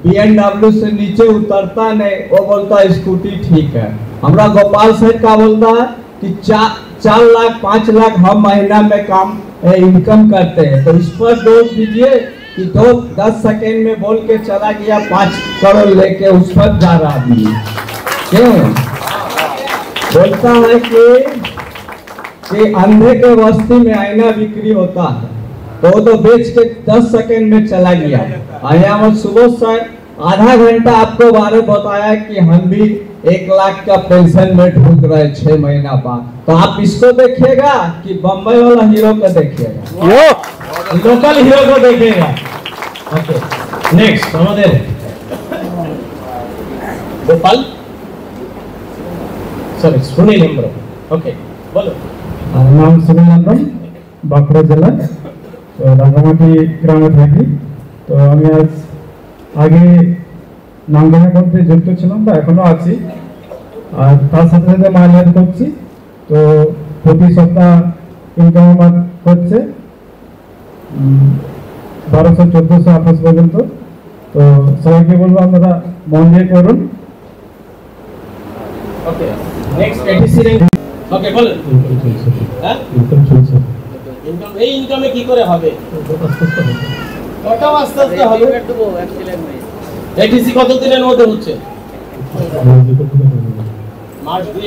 BMW से नीचे उतरता नहीं, वो बोलता है स्कूटी ठीक है। हमरा गोपाल सेठ का बोलता है कि 4 लाख 5 लाख हम महीना में इनकम करते हैं, तो इस पर दोष दीजिए कि 10 सेकेंड में बोल के चला गया 5 करोड़ लेके उस पर जा रहा आदमी। क्यों बोलता है कि अंधे के बस्ती में आईना बिक्री होता है, तो वो तो बेच के 10 सेकेंड में चला गया। यहाँ सुबह से आधा घंटा आपको बारे बताया कि हम भी 1 लाख का पेंशन में ढूंढ रहे 6 महीना बाद। तो आप इसको देखिएगा कि बम्बई वाला हीरो को देखिएगा, लोकल हीरो को देखेगा। ओके नेक्स्ट আমাদের গোপাল সরি সুনীল হেমব্রম। ওকে বলো। আমার নাম সুনীল নন্দন, বাঁকুড়া জেলা রাঙ্গামাটি গ্রামে থাকি। তো আমি আগে নামগানা করতে যুক্ত ছিলাম বা এখনো আছি, আর তার সাথে সাথে মাইনার করছি। তো প্রতি সপ্তাহ ইনকাম আমার হচ্ছে 1200-1400-1800 পর্যন্ত। তো সবাইকে বলবো আপনারা মন দিয়ে করুন। Okay next ATC rank. Okay বলো। হ্যাঁ ইনকাম চলছে, ইনকাম এই ইনকামে কি করে হবে? কটা আস্তে আস্তে হবে। এটিসি কত দিনের মধ্যে হচ্ছে? মাস 2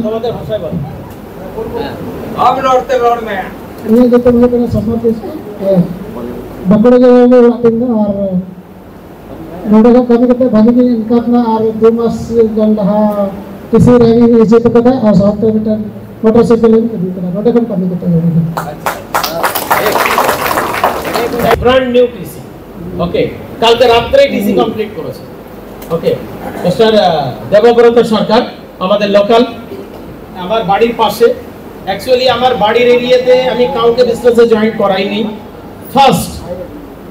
তোমাদের ভাষায় বলো। ini kita mulai kena sama इसको बकड़ा जो है वो आते हैं और नोडा का कभी कभी भागी की इनका अपना और 2 मास जल रहा किसी रैंकिंग इसे तो पता है और साथ में बेटा मोटरसाइकिल में कभी कभी नोडा कम कमी करते हैं ব্র্যান্ড নিউ টিসি। ওকে কালকে রাত্রে টিসি কমপ্লিট করেছে। ওকে মিস্টার দেবব্রত সরকার আমাদের লোকাল, আমার বাড়ির পাশে। অ্যাকচুয়ালি আমার বাড়ির এরিয়াতে আমি কাউকে বিজনেসে জয়েন করাইনি। ফার্স্ট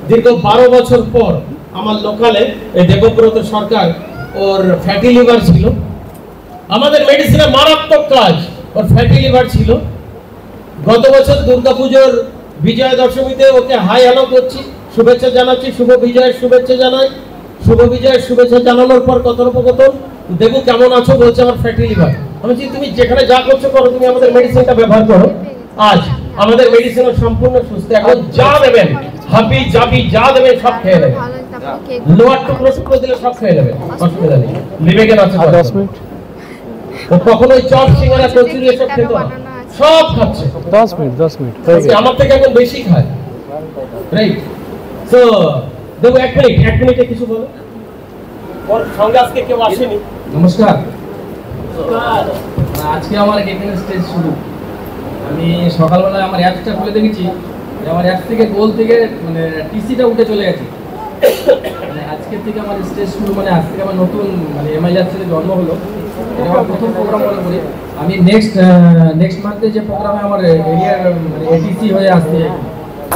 দীর্ঘ 12 বছর পর আমার লোকালে এই দেবব্রত সরকার, ওর ফ্যাটি লিভার ছিল। আমাদের মেডিসিনে মারাত্মক কাজ, ওর ফ্যাটি লিভার ছিল। গত বছর দুর্গাপুজোর বিজয়া দশমীতে ওকে হাই হ্যালো করছি, শুভেচ্ছা জানাচ্ছি, শুভ বিজয়ের শুভেচ্ছা জানাই। শুভ বিজয়ের শুভেচ্ছা জানানোর পর কথোপকথন, দেবু কেমন আছো, বলছে আমার ফ্যাটি লিভার। আমি বলছি তুমি যেখানে যা করছো করো, তুমি আমাদের মেডিসিনটা ব্যবহার করো। আজ আমাদের মেডিসিন সম্পূর্ণ সুস্থ, এখন যা দেবেন হাবি জাবি যা দেবেন সব খেয়ে নেবে। লোয়ার টুকরো টুকরো দিলে সব খেয়ে নেবে, অসুবিধা নেই। বিবেকের আছে 10 মিনিট। তো কখনোই চপ সিঙ্গারা কচুরি এসব খেত না, সব খাচ্ছে 10 মিনিট আমার থেকে এখন বেশি খায়। রাইট। সো দেবো 1 মিনিটে কিছু বলো। ওর সঙ্গে আজকে কেউ আসেনি। নমস্কার। আজকে আমার এখানে স্টেজ শুরু। আমি সকালবেলায় আমার অ্যাপসটা খুলে দেখেছি, আমার অ্যাপস থেকে গোল থেকে মানে টিসিটা উঠে চলে গেছে। মানে আজকের থেকে আমার স্টেজ শুরু, মানে আজ থেকে আমার নতুন মানে এমআইআর থেকে জন্ম হলো। এটা আমার প্রথম প্রোগ্রাম মনে করি। আমি নেক্সট মান্থে যে প্রোগ্রামে আমার এরিয়ার মানে এটিসি হয়ে আসছে।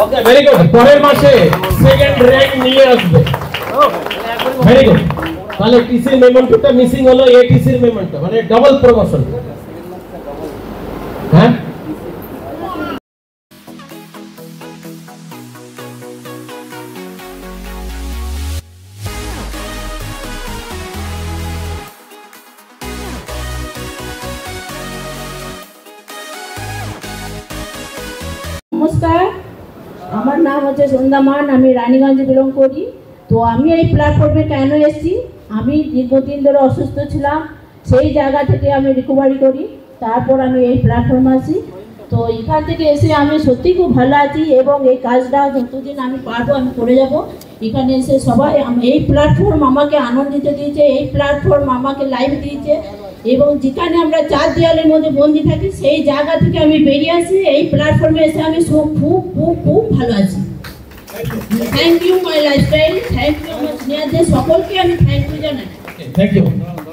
Okay very good. পরের মাসে সেকেন্ড র‍্যাঙ্ক নিয়ে আসবে। Very good. তাহলে টিসির মেমোটা মিসিং হলো, এটিসির মেমোটা মানে ডাবল প্রমোশন। হ্যাঁ নমস্কার, আমার নাম হচ্ছে সন্ধ্যা মান, আমি রানীগঞ্জে বিলং করি। তো আমি এই প্ল্যাটফর্মে কেন এসেছি, আমি দীর্ঘদিন ধরে অসুস্থ ছিলাম, সেই জায়গা থেকে আমি রিকভারি করি, তারপর আমি এই প্ল্যাটফর্মে আসি। তো এখান থেকে এসে আমি সত্যি খুব ভালো আছি এবং এই কাজটা যতদিন আমি পারবো আমি করে যাব। এখানে এসে সবাই এই প্ল্যাটফর্ম আমাকে আনন্দিত দিয়েছে, এই প্ল্যাটফর্ম আমাকে লাইভ দিয়েছে এবং যেখানে আমরা 4 দেওয়ালের মধ্যে বন্দি থাকি সেই জায়গা থেকে আমি বেরিয়ে আসি, এই প্ল্যাটফর্মে এসে আমি খুব খুব খুব ভালো আছি। Thank you my lifestyle, thank you আমার সিনিয়রদের সকলকে আমি থ্যাংক ইউ জানাই। Thank you.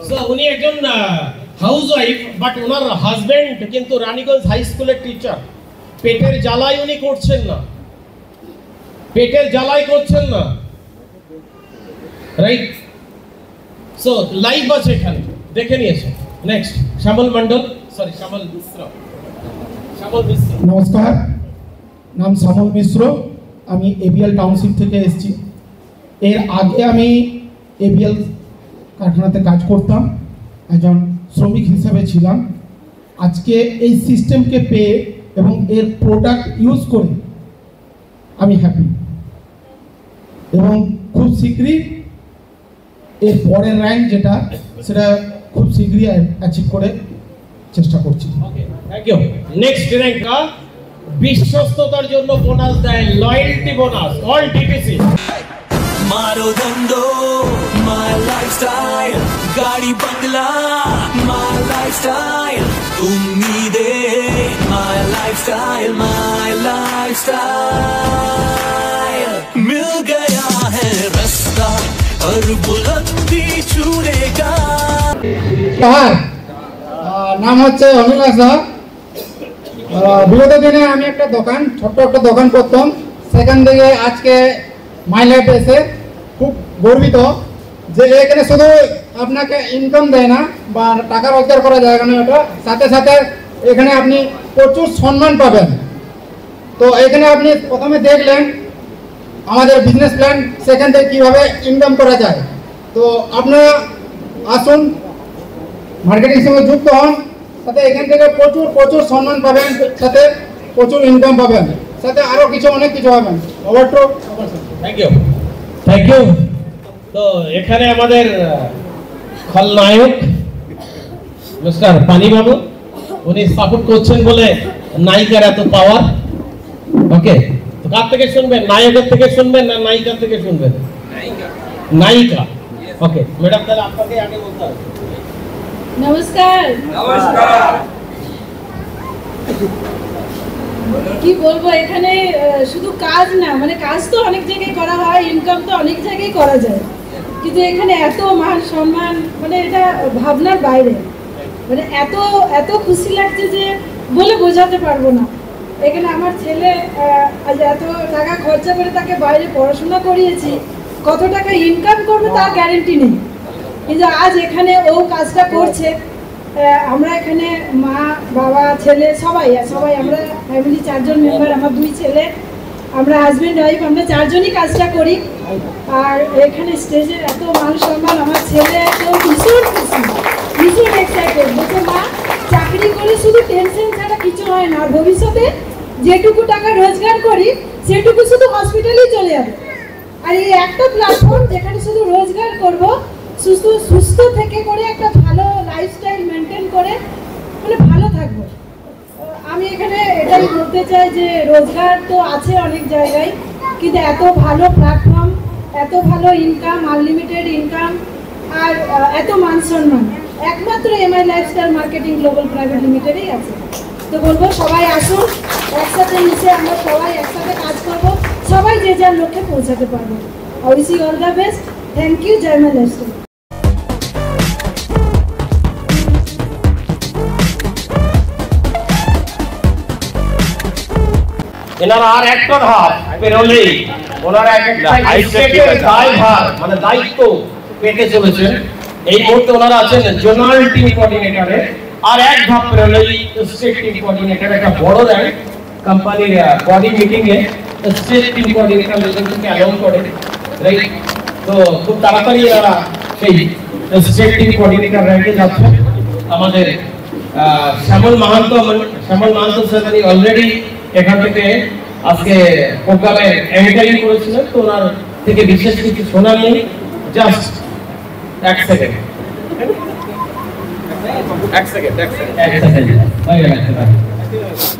সো উনি একজন হাউসওয়াইফ, বাট ওনার হাজবেন্ড কিন্তু রানীগঞ্জ হাই স্কুলের টিচার। পেটের জ্বালাই উনি করছেন না, পেটের জ্বালাই করছেন না, রাইট? সো লাইভ আছে এখানে, দেখে নিয়েছে। নেক্সট শ্যামল মন্ডল, সরি শ্যামল মিশ্র। শ্যামল মিশ্র, নমস্কার, নাম শ্যামল মিশ্র, আমি এবিএল টাউনশিপ থেকে এসেছি। এর আগে আমি এবিএল কারখানাতে কাজ করতাম, একজন শ্রমিক হিসাবে ছিলাম। আজকে এই সিস্টেমকে পেয়ে এবং এর প্রোডাক্ট ইউজ করে আমি হ্যাপি এবং খুব শীঘ্রই এর পরের র্যাঙ্ক যেটা সেটা খুব শীঘ্রই অ্যাচিভ করে চেষ্টা করছি। Thank you. নেক্সট র্যাঙ্ক বিশ্বস্ততার জন্য বোনাস দেয়, লয়্যালটি বোনাস, অল টিটিসি। मारो धंधो माय लाइफस्टाइल, गाड़ी बंगला माय लाइफस्टाइल, उम्मीदें माय लाइफस्टाइल, मिल गया है रास्ता हर बुलंदी छूने का। নাম হচ্ছে অনিল দাস। বিগত দিনে আমি একটা দোকান, ছোট্ট একটা দোকান করতাম, সেখান থেকে আজকে মাই লাইফে এসে খুব গর্বিত যে এখানে শুধু আপনাকে ইনকাম দেয় না বা টাকা রোজগার করা যায় না, এটা সাথে সাথে এখানে আপনি প্রচুর সম্মান পাবেন। তো এখানে আপনি প্রথমে দেখলেন আমাদের বিজনেস প্ল্যান, সেখান থেকে কীভাবে ইনকাম করা যায়। তো আপনারা আসুন, মার্কেটিং সঙ্গে যুক্ত হন, সাথে এখান থেকে প্রচুর প্রচুর সম্মান পাবেন, সাথে প্রচুর ইনকাম পাবেন, সাথে আরও কিছু অনেক কিছু পাবেন। Over to. Thank you, thank you. তো এখানে আমাদের খলনায়ক মিস্টার পানি বাবু, উনি সাপোর্ট করছেন বলে নায়িকার এত পাওয়ার। ওকে, তো কার থেকে শুনবেন, নায়কের থেকে শুনবেন না নায়িকার থেকে শুনবেন? নায়িকা। ওকে ম্যাডাম, তাহলে আপনাকে আগে বলতে হবে। নমস্কার। কি বলবো, এখানে শুধু কাজ না, মানে কাজ তো অনেক জায়গায় করা হয়, ইনকাম তো অনেক জায়গায় করা যায়, কিন্তু এখানে এত মান সম্মান, মানে এটা ভাবনার বাইরে। মানে এত এত খুশি লাগছে যে বলে বোঝাতে পারবো না। এখানে আমার ছেলে আজ এত টাকা খরচা করে তাকে বাইরে পড়াশোনা করিয়েছি, কত টাকা ইনকাম করবে তার গ্যারেন্টি নেই, কিন্তু আজ এখানে ও কাজটা করছে। আমরা এখানে মা বাবা ছেলে সবাই আমরা ফ্যামিলি 4 জন মেম্বার, আমার 2 ছেলে, আমরা হাজব্যান্ড ওয়াইফ, আমরা 4 জনই কাজটা করি। আর এখানে স্টেজে এত মান সম্মান, আমার ছেলে তো ভীষণ খুশি, ভীষণ এক্সাইটেড, বলছে মা চাকরি করে শুধু টেনশন ছাড়া কিছু হয় না, আর ভবিষ্যতে যেটুকু টাকা রোজগার করি সেটুকু শুধু হসপিটালেই চলে যাবে। আর এই একটা প্ল্যাটফর্ম যেখানে শুধু রোজগার করবো, সুস্থ থেকে করে একটা ভালো লাইফস্টাইল মেনটেন করে মানে ভালো থাকবো। আমি এখানে এটাই বলতে চাই যে রোজগার তো আছে অনেক জায়গায়, কিন্তু এত ভালো প্ল্যাটফর্ম, এত ভালো ইনকাম, আনলিমিটেড ইনকাম, আর এত মান সম্মান একমাত্র MI lifestyle marketing global private লিমিটেডেই আছে। তো বলবো সবাই আসুন, একসাথে মিশে আমরা সবাই একসাথে কাজ করবো, সবাই যে যার লক্ষ্যে পৌঁছাতে পারবো। Wish you all the best. Thank you. জয় মা লাইফস্টাইল। এনারা আর একটা ধাপ পেরোলেই ওনারা একটা স্টেটের দায়ভার, মানে দায়িত্ব পেতে চলেছেন। এই মুহূর্তে ওনারা আছেন জোনাল টিম কোঅর্ডিনেটরে, আর এক ধাপ পেরোলেই স্টেট টিম কোঅর্ডিনেটর। একটা বড় র্যাঙ্ক কোম্পানির বডি মিটিং এ স্টেট টিম কোঅর্ডিনেটর লেভেলকে অ্যালাউ করে, রাইট? তো খুব তাড়াতাড়ি ওরা সেই স্টেট টিম কোঅর্ডিনেটর র্যাঙ্কে যাচ্ছে। আমাদের শ্যামল মাহান্ত স্যার অলরেডি এখান থেকে আজকে প্রোগ্রামে অ্যাঙ্কারিং করেছিলেন, তো ওনার থেকে বিশেষ কিছু শোনার নেই। জাস্ট এক সেকেন্ড।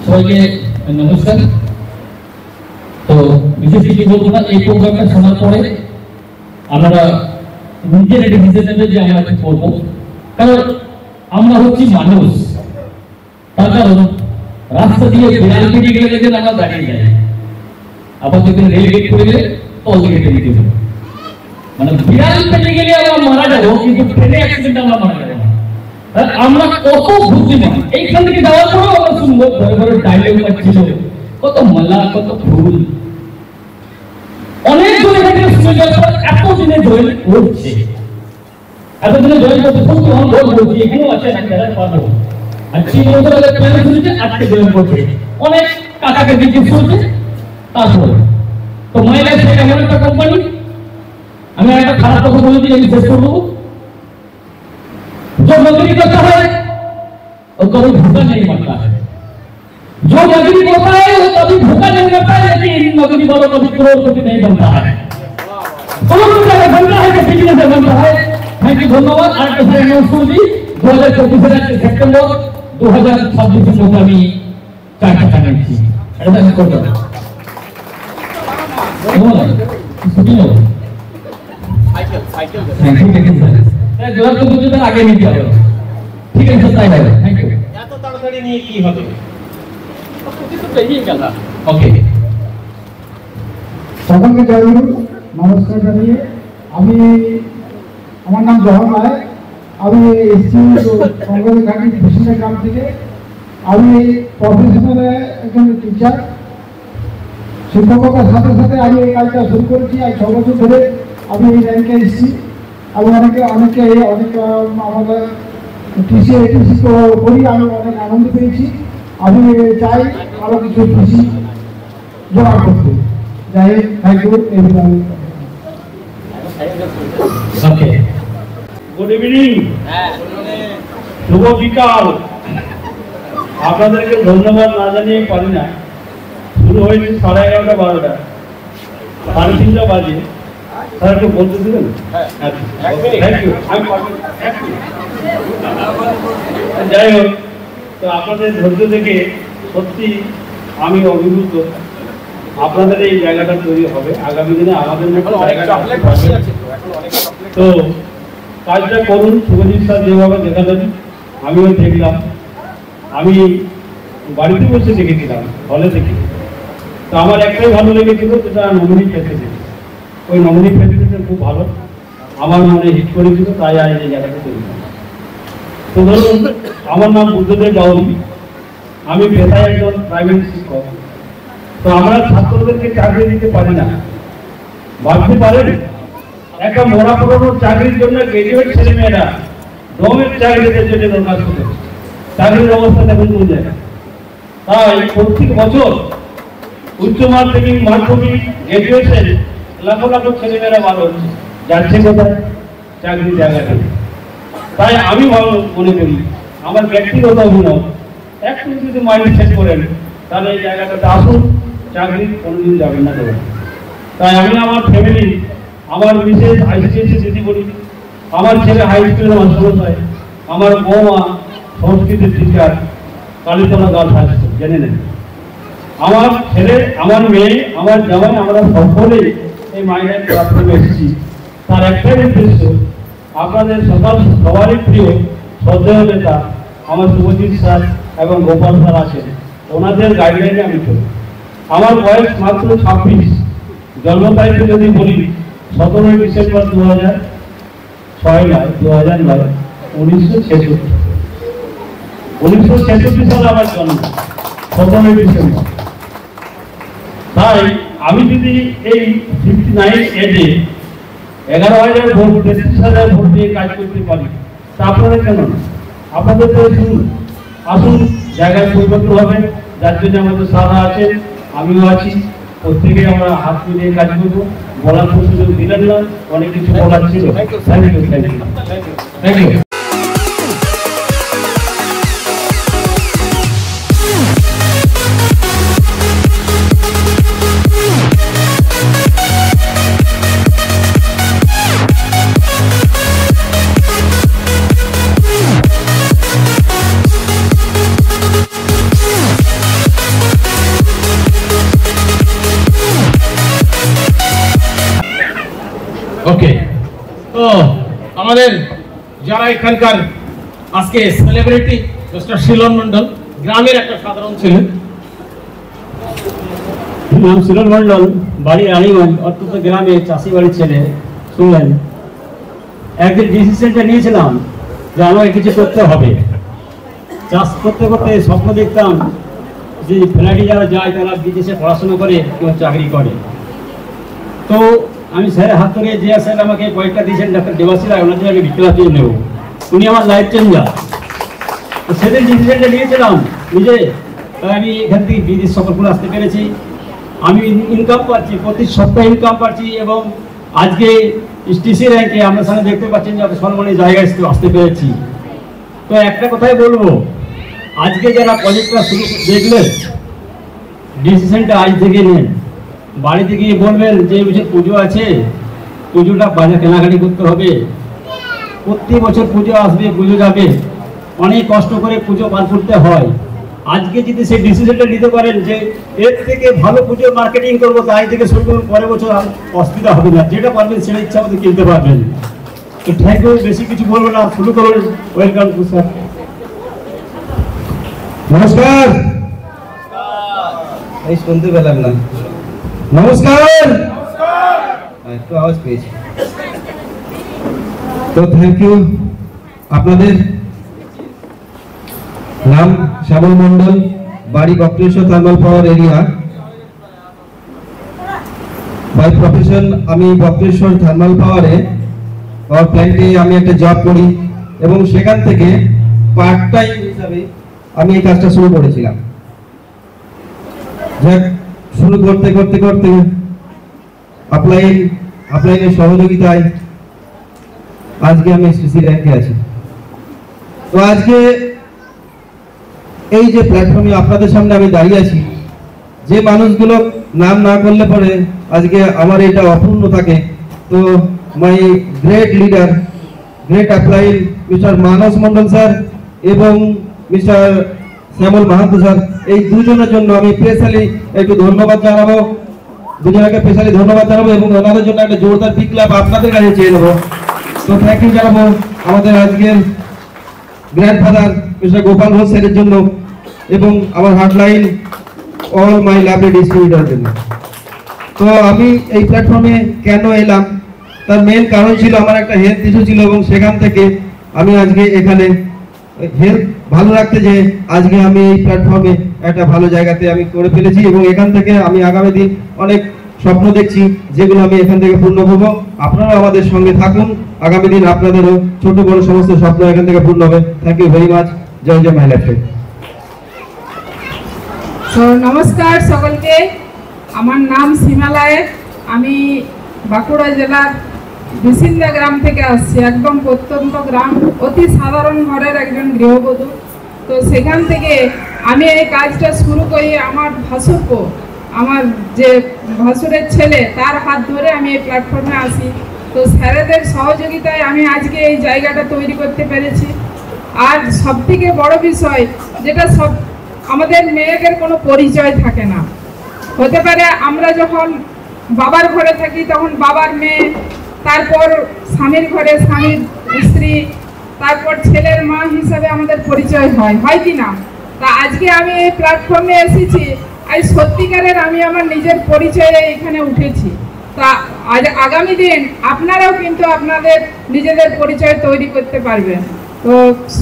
সবাইকে নমস্কার। তো বিশেষ কিছু বলবো না, এই প্রোগ্রামটা শোনার পরে আমরা নিজের একটা ডিসিশন নেবে যে আমরা কি করবো, কারণ আমরা হচ্ছি মানুষ। তার কারণ রাস্তা দিয়ে বিড়াল পেরিয়ে গেলে যেন আমরা দাঁড়িয়ে যাই, আবার যদি রেল গেট করে গেলে তল দিকে টেনে দিতে হবে। মানে বিড়াল পেরিয়ে গেলে আমরা মারা যাবো, কিন্তু ট্রেনে অ্যাক্সিডেন্টে আমরা মারা যাবো না। আমরা কত বুদ্ধিমান, এইখান থেকে যাওয়ার পরেও আমরা শুনবো বড় বড় ডায়লগ পাচ্ছিল, কত মালা কত ফুল, অনেক দূরে থেকে শুনে যাওয়ার পর এতদিনে জয়েন করছে, এতদিনে জয়েন করতে খুব আমি বলছি এখানেও আছে না যারা পারবো। আর চিন বছর আগে প্ল্যান শুনেছে, আজকে জয়েন করছে, অনেক কাকাকে দিকে শুনছে। তারপরে তো মাইলা সেটা এমন একটা কোম্পানি, আমি একটা খারাপ কথা বলে দিই, আমি শেষ করবো। जो नौकरी करता है वो कभी भूखा नहीं मरता है, जो नौकरी करता है वो कभी भूखा नहीं मरता है, लेकिन नौकरी वालों कभी करोड़पति नहीं बनता है। करोड़पति अगर बनता है तो बिजनेस से बनता है। थैंक यू, धन्यवाद। आज के सारे अनाउंसमेंट दी 2024 सेप्टेम्बर 2026 में আমি চারটা কানেছি এটা আমি করব না সাইকেল থ্যাংক ইউ জবাব তো বুঝতে আগে নিতে হবে। ঠিক আছে তাই হবে, থ্যাংক ইউ। এত তাড়াতাড়ি নিয়ে কি হবে? ওকে, সকলকে জয় গুরু, নমস্কার জানিয়ে আমি, আমার নাম জহর রায়, আমি এসছি কংগ্রেস ঘাটি কৃষ্ণের গ্রাম থেকে। আমি প্রফেশনালে একজন টিচার, শিক্ষকতার সাথে সাথে আমি এই কাজটা শুরু করেছি। আজ 6 বছর ধরে আমি এই র্যাঙ্কে এসেছি। আমি অনেকে আমাদের টিসি এটিসি করি, আমি অনেক আনন্দ পেয়েছি। আমি চাই আরও কিছু টিসি জোগাড় করতে। যাই হোক, thank you everyone. Okay, good evening, শুভ বিকাল। আপনাদেরকে ধন্যবাদ না জানিয়ে পারি না। শুরু হয়েছে 11:30 12টা, 3:30 বাজে। স্যার একটু বলতে দিবেন? Thank you. যাই হোক, তো আপনাদের ধৈর্য দেখে সত্যি আমি অভিভূত। আপনাদের এই জায়গাটা তৈরি হবে আগামী দিনে, আমাদের তো কাজটা করুন। শুভজিৎ স্যার যেভাবে দেখালেন আমিও দেখলাম, আমি বাড়িতে বসে দেখেছিলাম, হলে দেখি। তো আমার একটাই ভালো লেগেছিল, যেটা নমিনি ফেসিলিটি। ওই নমিনি ফেসিলিটি খুব ভালো, আমার মনে হিট করেছিল, তাই আজ এই জায়গাটা তৈরি। তো ধরুন, আমার নাম বুদ্ধদেব বাউরি, আমি পেশায় একজন প্রাইভেট শিক্ষক। তো আমরা ছাত্রদেরকে চাকরি দিতে পারি না। ভাবতে পারেন, একটা মরা পুরোনো চাকরির জন্য গ্রাজুয়েট ছেলেমেয়েরা ডোমের চাকরিদের জন্য দরকার ছিল। চাকরির অবস্থা দেখুন কোন জায়গায়। তাই প্রত্যেক বছর উচ্চ মাধ্যমিক, মাধ্যমিক, গ্রাজুয়েশন লাখো লাখো ছেলেমেয়েরা ভালো হচ্ছে, যাচ্ছে কোথায়? চাকরির জায়গাটা। তাই আমি মনে করি, আমার ব্যক্তিগত অভিমত, একটু যদি মাইন্ড সেট করেন তাহলে এই জায়গাটাতে আসুন, চাকরি কোনোদিন যাবেন না দেবেন। তাই আমি আমার ফ্যামিলি, আমার বিশেষ আইসিএসসি দিদি বলি, আমার ছেলে হাই স্কুলের মাস্টারমশাই, আমার বৌমা সংস্কৃতির teacher, Kalitala girls high school, জেনে নেন। আমার ছেলে, আমার মেয়ে, আমার জামাই, আমরা সকলেই এই মাইনের প্ল্যাটফর্মে এসেছি। তার একটাই উদ্দেশ্য, আপনাদের সবারই প্রিয় শ্রদ্ধেয় নেতা আমার শুভজিৎ স্যার এবং গোপাল স্যার আছেন, ওনাদের গাইডলাইনে আমি চলি। আমার বয়স মাত্র 26, জন্ম তারিখ যদি বলি 17 ডিসেম্বর 2006 নয়, 2000 নয়, 1966। 1966 সালে আমার জন্ম, 17 ডিসেম্বর। তাই আমি যদি এই 59 এজে 11,000 ভোট, 33,000 ভোট দিয়ে কাজ করতে পারি, তা আপনারা কেন না? আপনাদের তো শুনুন, আসুন, জায়গায় পরিবর্তন হবে। যার জন্য আমাদের সারা আছে, আমিও আছি, প্রত্যেকে আমরা হাত মিলিয়ে কাজ করবো। বলার সুযোগ দিলেন না, অনেক কিছু বলার ছিল। Thank you, thank you, thank you. Yeah. Okay, তো আমাদের যারা এখানকার আজকে সেলিব্রিটি মিস্টার শিলন মন্ডল, গ্রামের একটা সাধারণ ছেলে। নাম শিলন মন্ডল, বাড়ি রানীগঞ্জ, অত্যন্ত গ্রামে চাষি বাড়ির ছেলে। শুনলেন, একদিন ডিসিশনটা নিয়েছিলাম যে আমাকে কিছু করতে হবে। চাষ করতে করতে স্বপ্ন দেখতাম যে ফ্ল্যাটে যারা যায় তারা বিদেশে পড়াশোনা করে কেউ চাকরি করে। তো আমি স্যারের হাত ধরে যে স্যার আমাকে কয়েকটা দিয়েছেন, ডাক্তার দেবাশী রায়, ওনার জন্য আমি বিক্রয় নেব। উনি আমার লাইফ চেঞ্জার। তো সেদিন ডিসিশনটা নিয়েছিলাম নিজে, তাই আমি এখান থেকে বিদেশ সফর করে আসতে পেরেছি। আমি ইনকাম পাচ্ছি, প্রতি সপ্তাহে ইনকাম পাচ্ছি, এবং আজকে টিসি র্যাঙ্কে আপনার সামনে দেখতে পাচ্ছেন যে আপনি সম্মানের জায়গায় আসতে পেরেছি। তো একটা কথাই বলবো, আজকে যারা প্রজেক্টটা শুরু দেখলে ডিসিশনটা আজ থেকে নেন। বাড়িতে গিয়ে বলবেন যে এই বছর পুজো আছে, পুজোটা বাজার কেনাকাটি করতে হবে। প্রতি বছর পুজো আসবে, পুজো যাবে, অনেক কষ্ট করে পুজো পার করতে হয়। আজকে যদি সেই ডিসিশনটা নিতে পারেন যে এর থেকে ভালো পুজো মার্কেটিং করবো, তাই থেকে শুরু করুন, পরের বছর অসুবিধা হবে না, যেটা পারবেন সেটা ইচ্ছা মতো কিনতে পারবেন। তো থ্যাংক ইউ, বেশি কিছু বলবো না, শুরু করুন। Welcome to sir. নমস্কার। এই শুনতে পেলাম না। নমস্কার, একটু আওয়াজ পেয়েছি। তো থ্যাংক ইউ। আপনাদের নাম শ্যামল মন্ডল, বাড়ি Bakreshwar thermal power area. By profession আমি বক্রেশ্বর থার্মাল পাওয়ারে পাওয়ার প্ল্যান্টে আমি একটা জব করি, এবং সেখান থেকে পার্ট টাইম হিসাবে আমি এই কাজটা শুরু করেছিলাম। যাক, শুরু করতে করতে করতে আপলাইনের সহযোগিতায় আজকে আমি সিসি র্যাঙ্কে আছি। তো আজকে এই যে প্ল্যাটফর্মে আপনাদের সামনে আমি দাঁড়িয়ে আছি, যে মানুষগুলো নাম না করলে পরে আজকে আমার এটা অপূর্ণ থাকে। তো মাই গ্রেট লিডার, গ্রেট অ্যাপ্লাইন মিস্টার মানস মন্ডল স্যার এবং মিস্টার শ্যামল মাহাতো স্যার, এই দুজনের জন্য আমি স্পেশালি একটু ধন্যবাদ জানাবো। দুজনকে স্পেশালি ধন্যবাদ জানাবো, এবং ওনাদের জন্য একটা জোরদার বিগ ক্লাপ আপনাদের কাছে চেয়ে নেবো। তো থ্যাংক ইউ জানাবো আমাদের আজকের গ্র্যান্ডফাদার মিস্টার গোপাল ঘোষ স্যারের জন্য, এবং আমার hardline all my lovely distributor জন্য। তো আমি এই প্ল্যাটফর্মে কেন এলাম, তার মেন কারণ ছিল আমার একটা হেলথ ইস্যু ছিল, এবং সেখান থেকে আমি আজকে এখানে হেলথ ভালো রাখতে যে আজকে আমি এই প্ল্যাটফর্মে একটা ভালো জায়গাতে আমি করে ফেলেছি, এবং এখান থেকে আমি আগামী দিন অনেক স্বপ্ন দেখছি, যেগুলো আমি এখান থেকে পূর্ণ করবো। আপনারাও আমাদের সঙ্গে থাকুন, আগামী দিন আপনাদেরও ছোট বড় সমস্ত স্বপ্ন এখান থেকে পূর্ণ হবে। Thank you very much. জয় জয় মাই লাইফ। নমস্কার সকলকে, আমার নাম সীমা লায়েক। আমি বাঁকুড়া জেলার বিসিন্দা গ্রাম থেকে আসছি, একদম প্রত্যন্ত গ্রাম, অতি সাধারণ ঘরের একজন গৃহবধূ। তো সেখান থেকে আমি এই কাজটা শুরু করি। আমার ভাসুরপো, আমার যে ভাসুরের ছেলে, তার হাত ধরে আমি এই প্ল্যাটফর্মে আসি। তো স্যারেদের সহযোগিতায় আমি আজকে এই জায়গাটা তৈরি করতে পেরেছি। আর সবথেকে বড় বিষয় যেটা, সব আমাদের মেয়েদের কোনো পরিচয় থাকে না। হতে পারে আমরা যখন বাবার ঘরে থাকি তখন বাবার মেয়ে, তারপর স্বামীর ঘরে স্বামীর স্ত্রী, তারপর ছেলের মা হিসাবে আমাদের পরিচয় হয় কি না? তা আজকে আমি এই প্ল্যাটফর্মে এসেছি, আজ সত্যিকারের আমি আমার নিজের পরিচয়ে এখানে উঠেছি। তা আগামী দিন আপনারাও কিন্তু আপনাদের নিজেদের পরিচয় তৈরি করতে পারবেন। তো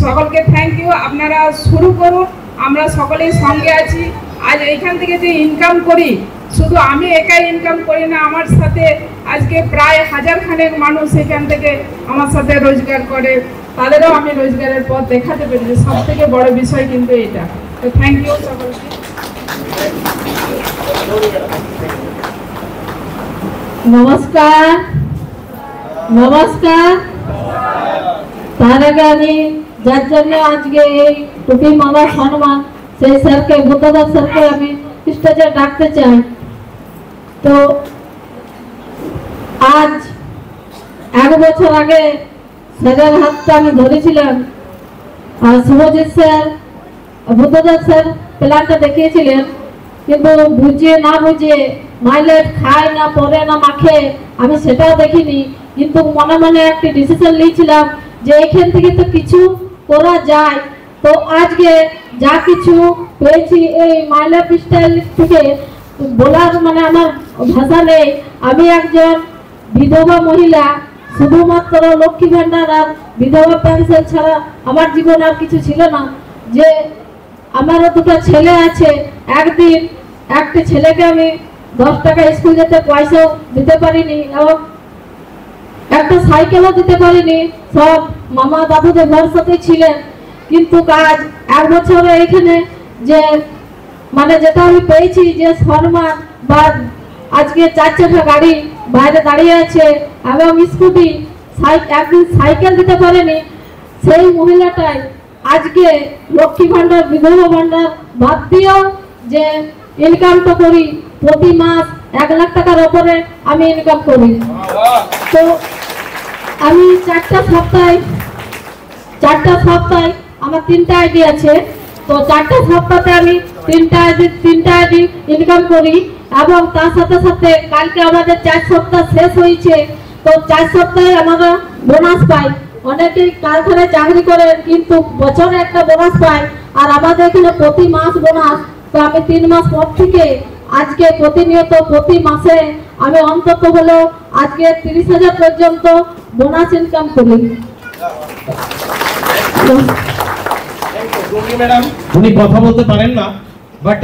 সকলকে থ্যাংক ইউ। আপনারা শুরু করুন, আমরা সকলেই সঙ্গে আছি। আজ এইখান থেকে যে ইনকাম করি, শুধু আমি একাই ইনকাম করি না, আমার সাথে আজকে প্রায় 1000 খানেক মানুষ এখান থেকে আমার সাথে রোজগার করে, তাদেরও আমি রোজগারের পথ দেখাতে পেরেছি। সব থেকে বড় বিষয় কিন্তু এটা। তো থ্যাংক ইউ সকলকে। নমস্কার। নমস্কার। তার আগে আমি যার জন্য আজকে এই টুপি মালা সম্মান, সেই স্যারকে, বুদ্ধদাস স্যারকে আমি স্টেজে ডাকতে চাই। তো আজ 1 বছর আগে স্যারের হাতটা আমি ধরেছিলাম, আর শুভজিৎ স্যার, বুদ্ধদাস স্যার প্ল্যানটা দেখিয়েছিলেন, কিন্তু বুঝিয়ে না বুঝিয়ে মাইলেট খায় না পরে না মাখে, আমি সেটাও দেখিনি। কিন্তু মনে মনে একটা ডিসিশন নিয়েছিলাম যে এখান থেকে তো কিছু করা যায়। তো আজকে যা কিছু পেয়েছি এই মাই লাইফ স্টাইল থেকে বলার মানে আমার ভাষা নেই। আমি একজন বিধবা মহিলা, শুধুমাত্র লক্ষ্মী ভান্ডার আর বিধবা পেনশন ছাড়া আমার জীবন আর কিছু ছিল না। যে আমারও দুটো ছেলে আছে, একদিন একটা ছেলেকে আমি 10 টাকা স্কুল যেতে পয়সাও দিতে পারিনি এবং একটা সাইকেলও দিতে পারিনি। সব মামা দাদুদের ভরসাতেই ছিলেন। কিন্তু কাজ 1 বছরে এখানে যে মানে যেটা আমি পেয়েছি যে সম্মান বা আজকে 4 চাকা গাড়ি বাইরে দাঁড়িয়ে আছে এবং স্কুটি, একদিন সাইকেল দিতে পারেনি, সেই মহিলাটাই আজকে লক্ষ্মী ভান্ডার বিধবা ভান্ডার বাদ দিয়েও যে ইনকামটা করি প্রতি মাস 1 লাখ টাকার উপরে আমি ইনকাম করি। তো আমি 4টা সপ্তাহে আমার 3টা আইডি আছে। তো 4টা সপ্তাহে আমি 3টা আইডি ইনকাম করি এবং তার সাথে সাথে কালকে আমাদের 4 সপ্তাহ শেষ হয়েছে। তো 4 সপ্তাহে আমরা বোনাস পাই। অনেকেই কারখানায় চাকরি করে কিন্তু বছরে একটা বোনাস পায়, আর আমাদের এখানে প্রতি মাস বোনাস। তো আমি 3 মাস পর থেকে আজকে প্রতিনিয়ত প্রতি মাসে আমি অন্তত হলেও আজকে 30,000 পর্যন্ত বোনাস ইনকাম করি। ম্যাডাম উনি কথা বলতে পারেন না, বাট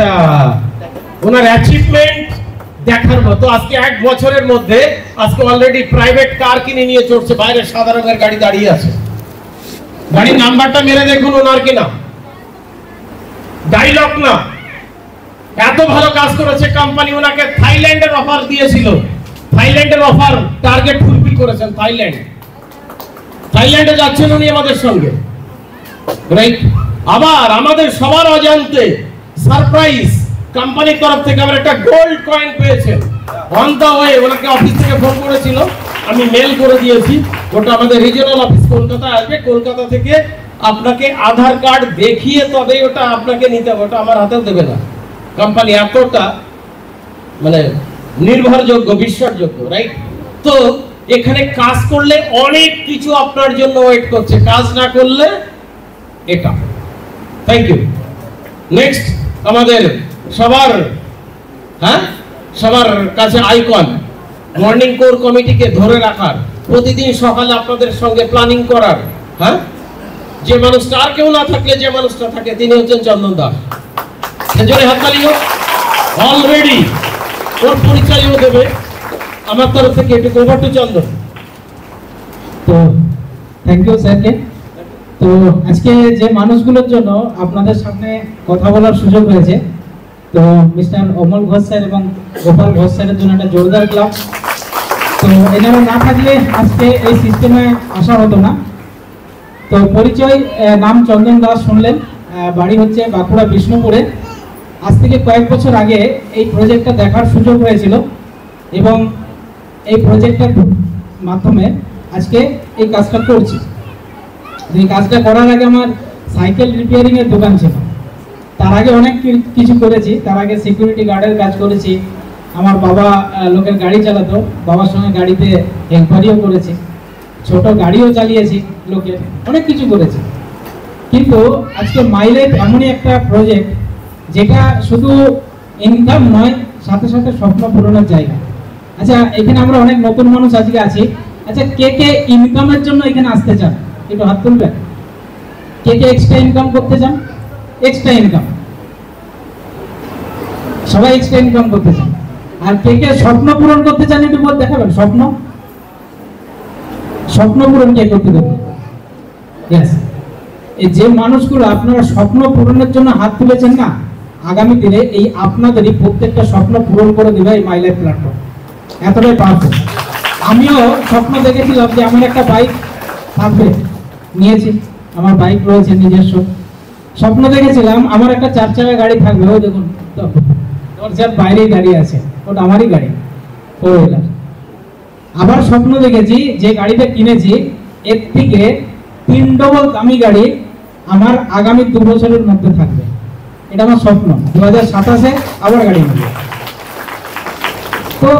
ওনার অ্যাচিভমেন্ট দেখার মতো। আজকে 1 বছরের মধ্যে আজকে অলরেডি প্রাইভেট কার কিনে নিয়ে চড়ছে, বাইরে সাদা রঙের গাড়ি দাঁড়িয়ে আছে। গাড়ির নাম্বারটা মেরে দেখুন ওনার কিনা, ডায়লগ না। এত ভালো কাজ করেছে কোম্পানি, ওনাকে থাইল্যান্ডের অফার দিয়েছিল। থাইল্যান্ডের অফার টার্গেট ফুলফিল করেছেন। থাইল্যান্ডে যাচ্ছেন উনি আমাদের সঙ্গে, রাইট? আবার আমাদের সবার অজান্তে সারপ্রাইজ কোম্পানির তরফ থেকে আমরা একটা গোল্ড কয়েন পেয়েছেন অন দা ওয়ে। ওনাকে অফিস থেকে ফোন করেছিল, আমি মেল করে দিয়েছি। ওটা আমাদের রিজিওনাল অফিস কলকাতা আসবে। কলকাতা থেকে আপনাকে আধার কার্ড দেখিয়ে তবে ওটা আপনাকে নিতে হবে, ওটা আমার হাতেও দেবে না। কোম্পানি এতটা মানে নির্ভরযোগ্য, বিশ্বাসযোগ্য, রাইট? তো এখানে কাজ করলে অনেক কিছু আপনার জন্য ওয়েট করছে, কাজ না করলে এটা। Thank you. নেক্সট আমাদের সবার কাছে আইকন, মর্নিং কোর কমিটিকে ধরে রাখার, প্রতিদিন সকালে আপনাদের সঙ্গে প্ল্যানিং করার, যে মানুষটা আর কেউ না থাকলে যে মানুষটা থাকে তিনি হচ্ছেন চন্দন দাস। সেজন্য হাততালি হোক। অলরেডি ওর পরিচয়ও দেবে আমার তরফ থেকে। একটু ওভার টু চন্দন। তো থ্যাংক ইউ স্যারকে। তো আজকে যে মানুষগুলোর জন্য আপনাদের সামনে কথা বলার সুযোগ হয়েছে, তো মিস্টার অমল ঘোষ স্যার এবং গোপাল ঘোষ স্যারের জন্য একটা জোরদার ক্লাব। তো এনারা না থাকলে আজকে এই সিস্টেমে আসা হতো না। তো পরিচয়, নাম চন্দন দাস শুনলেন, বাড়ি হচ্ছে বাঁকুড়া বিষ্ণুপুরে। আজ থেকে কয়েক বছর আগে এই প্রজেক্টটা দেখার সুযোগ হয়েছিল এবং এই প্রজেক্টের মাধ্যমে আজকে এই কাজটা করছি। এই কাজটা করার আগে আমার সাইকেল রিপেয়ারিং এর দোকান ছিল। তার আগে অনেক কিছু করেছি। তার আগে সিকিউরিটি গার্ডের কাজ করেছি। আমার বাবা লোকের গাড়ি চালাতো, বাবার সঙ্গে গাড়িতে হেল্পারিও করেছি, ছোট গাড়িও চালিয়েছি লোকের, অনেক কিছু করেছি। কিন্তু আজকে মাই লাইফ এমনই একটা প্রজেক্ট যেটা শুধু ইনকাম নয়, সাথে সাথে স্বপ্ন পূরণের জায়গা। আচ্ছা, এখানে আমরা অনেক নতুন মানুষ আজকে আছি। আচ্ছা, কে কে ইনকামের জন্য এখানে আসতে চান? একটু হাত তুলবেন। কে কে এক্সট্রা ইনকাম করতে চান? এক্সট্রা ইনকাম, সবাই এক্সট্রা ইনকাম করতে চান। আর কে কে স্বপ্ন পূরণ করতে চান? একটু বল, দেখাবেন। স্বপ্ন পূরণ কে করতে দেবেন? ইয়েস। এই যে মানুষগুলো আপনারা স্বপ্ন পূরণের জন্য হাত তুলেছেন না, আগামী দিনে এই আপনাদেরই প্রত্যেকটা স্বপ্ন পূরণ করে দিবে এই মাই লাইফ প্ল্যাটফর্ম। এতটাই পাওয়ারফুল। আমিও স্বপ্ন দেখেছিলাম যে আমার একটা বাইক থাকবে, নিয়েছি। আমার বাইক রয়েছে নিজস্ব। স্বপ্ন দেখেছিলাম আমার একটা 4 চাকা গাড়ি থাকবে। ওই দেখুন দরজার বাইরেই দাঁড়িয়ে আছে, ওটা আমারই গাড়ি, 4 হুইলার। আবার স্বপ্ন দেখেছি যে গাড়িটা কিনেছি এর থেকে 3 ডবল দামি গাড়ি আমার আগামী 2 বছরের মধ্যে থাকবে। এটা আমার স্বপ্ন। 2027-এ আবার গাড়ি নেব। তো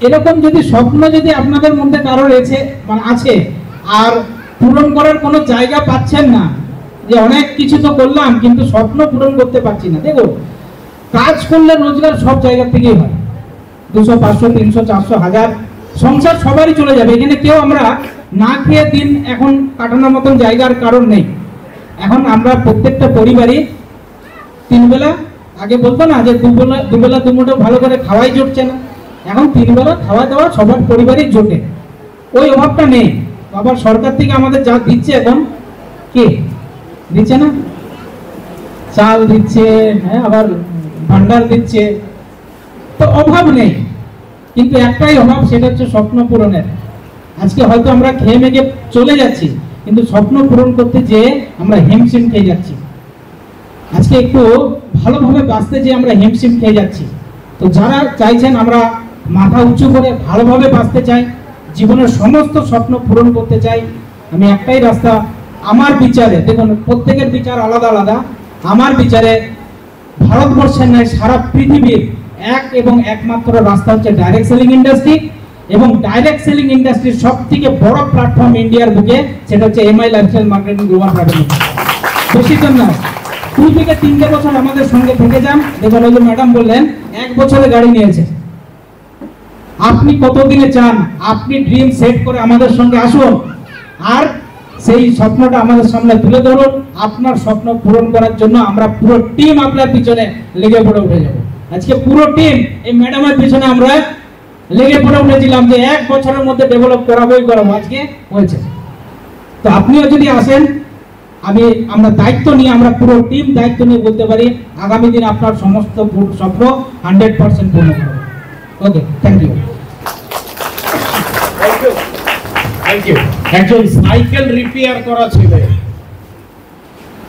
এরকম যদি স্বপ্ন যদি আপনাদের মধ্যে কারো রয়েছে মানে আছে আর পূরণ করার কোনো জায়গা পাচ্ছেন না, যে অনেক কিছু তো করলাম কিন্তু স্বপ্ন পূরণ করতে পারছি না, দেখো কাজ করলে রোজগার সব জায়গা থেকেই হয়, 200, 500, 300, 400, 1000 সংসার সবারই চলে যাবে। এখানে কেউ আমরা না খেয়ে দিন এখন কাটানোর মতন জায়গার কারণ নেই। এখন আমরা প্রত্যেকটা পরিবারই 3 বেলা, আগে বলতো না যে দুবেলা দুমুঠো ভালো করে খাওয়াই জুটছে না, এখন 3 বেলা খাওয়া দাওয়া সবার পরিবারই জোটে, ওই অভাবটা নেই। আবার সরকার থেকে আমাদের যা দিচ্ছে এখন কে দিচ্ছে না, চাল দিচ্ছে, হ্যাঁ আবার ভান্ডার দিচ্ছে, তো অভাব নেই, কিন্তু একটাই অভাব, সেটা হচ্ছে স্বপ্ন পূরণের। আজকে হয়তো আমরা খেয়ে মেঘে চলে যাচ্ছি, কিন্তু স্বপ্ন পূরণ করতে যেয়ে আমরা হিমশিম খেয়ে যাচ্ছি। আজকে একটু ভালোভাবে বাঁচতে যে আমরা হিমশিম খেয়ে যাচ্ছি। তো যারা চাইছেন আমরা মাথা উঁচু করে ভালোভাবে বাঁচতে চাই, জীবনের সমস্ত স্বপ্ন পূরণ করতে চাই, আমি একটাই রাস্তা আমার বিচারে, দেখুন প্রত্যেকের বিচার আলাদা আলাদা, আমার বিচারে ভারতবর্ষের নয় সারা পৃথিবীর এক এবং একমাত্র রাস্তা হচ্ছে ডাইরেক্ট সেলিং ইন্ডাস্ট্রি, এবং ডাইরেক্ট সেলিং ইন্ডাস্ট্রির সবথেকে বড় প্ল্যাটফর্ম ইন্ডিয়ার বুকে, সেটা হচ্ছে MI lifestyle marketing global private limited. বেশি জন না, 2 থেকে 3 বছর আমাদের সঙ্গে থেকে যান, দেখুন ওই যে ম্যাডাম বললেন 1 বছরে গাড়ি নিয়েছে। আপনি কতদিনে চান, আপনি ড্রিম সেট করে আমাদের সঙ্গে আসুন, আর সেই স্বপ্নটা আমাদের সামনে তুলে ধরুন। আপনার স্বপ্ন পূরণ করার জন্য আমরা পুরো টিম আপনার পিছনে লেগে পড়ে উঠে যাব। আজকে পুরো টিম এই ম্যাডামের পিছনে আমরা লেগে পড়ে উঠেছিলাম যে 1 বছরের মধ্যে ডেভেলপ করাবোই করাবো, আজকে হয়েছে। তো আপনিও যদি আসেন, আমরা দায়িত্ব নিয়ে, আমরা পুরো টিম দায়িত্ব নিয়ে বলতে পারি আগামী দিন আপনার সমস্ত স্বপ্ন 100% পূর্ণ করব। Okay, thank you. Thank you. একজন সাইকেল রিপেয়ার করা ছেলে,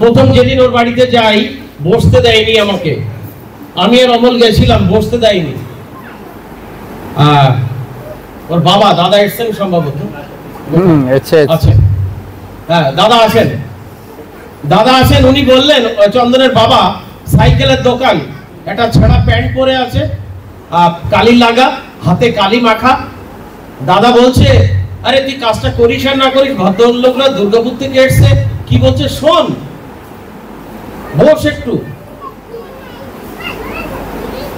প্রথম যেদিন ওর বাড়িতে যাই বসতে দেয়নি আমাকে, আমি আর অমল গেছিলাম, বসতে দেয়নি। ওর বাবা, দাদা এসছেন সম্ভবত, আচ্ছা হ্যাঁ দাদা আসেন, উনি বললেন চন্দনের বাবা সাইকেলের দোকান, একটা ছেঁড়া প্যান্ট পরে আছে, কালি লাগা, হাতে কালি মাখা। দাদা বলছে আরে তুই কাজটা করিস আর না করিস, ভদ্রলোকরা দুর্গাপুর থেকে এসছে, কি বলছে শোন, বস একটু।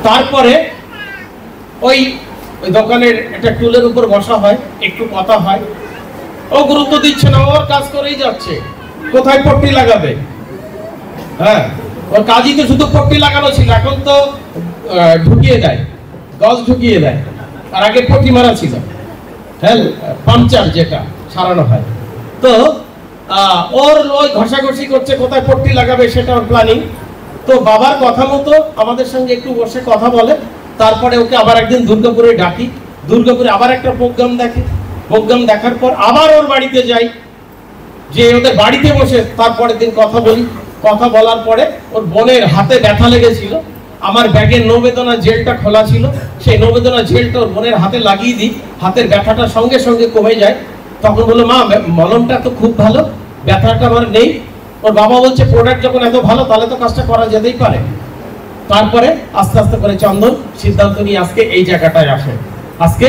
তারপরে ওই দোকানের একটা টুলের উপর বসা হয়, একটু কথা হয়, ও গুরুত্ব দিচ্ছে না, ওর কাজ করেই যাচ্ছে, কোথায় পট্টি লাগাবে। হ্যাঁ, ওর কাজই তো শুধু পট্টি লাগানো ছিল, এখন তো ঢুকিয়ে দেয়, গজ ঢুকিয়ে দেয়, আর আগে পট্টি মারা ছিল, হ্যাঁ পাংচার যেটা সারানো হয়। তো ওর ওই ঘষাঘষি করছে, কোথায় পট্টি লাগাবে সেটা ওর প্ল্যানিং। তো বাবার কথা মতো আমাদের সঙ্গে একটু বসে কথা বলে, তারপরে ওকে আবার একদিন দুর্গাপুরে ডাকি, দুর্গাপুরে আবার একটা প্রোগ্রাম দেখে, প্রোগ্রাম দেখার পর আবার ওর বাড়িতে যাই, যে ওদের বাড়িতে বসে তারপরের দিন কথা বলি। কথা বলার পরে ওর বোনের হাতে ব্যথা লেগেছিল, আমার ব্যাগের নবেদনা জেলটা খোলা ছিল, সেই নবেদনা জেলটা ওর বোনের হাতে লাগিয়ে দিই, হাতের ব্যথাটা সঙ্গে সঙ্গে কমে যায়। তখন বললো মা মলমটা তো খুব ভালো, ব্যথাটা আমার নেই। ওর বাবা বলছে প্রোডাক্ট যখন এত ভালো তাহলে তো কাজটা করা যেতেই পারে। তারপরে আস্তে আস্তে করে চন্দন সিদ্ধান্ত নিয়ে আজকে এই জায়গাটায় আসে। আজকে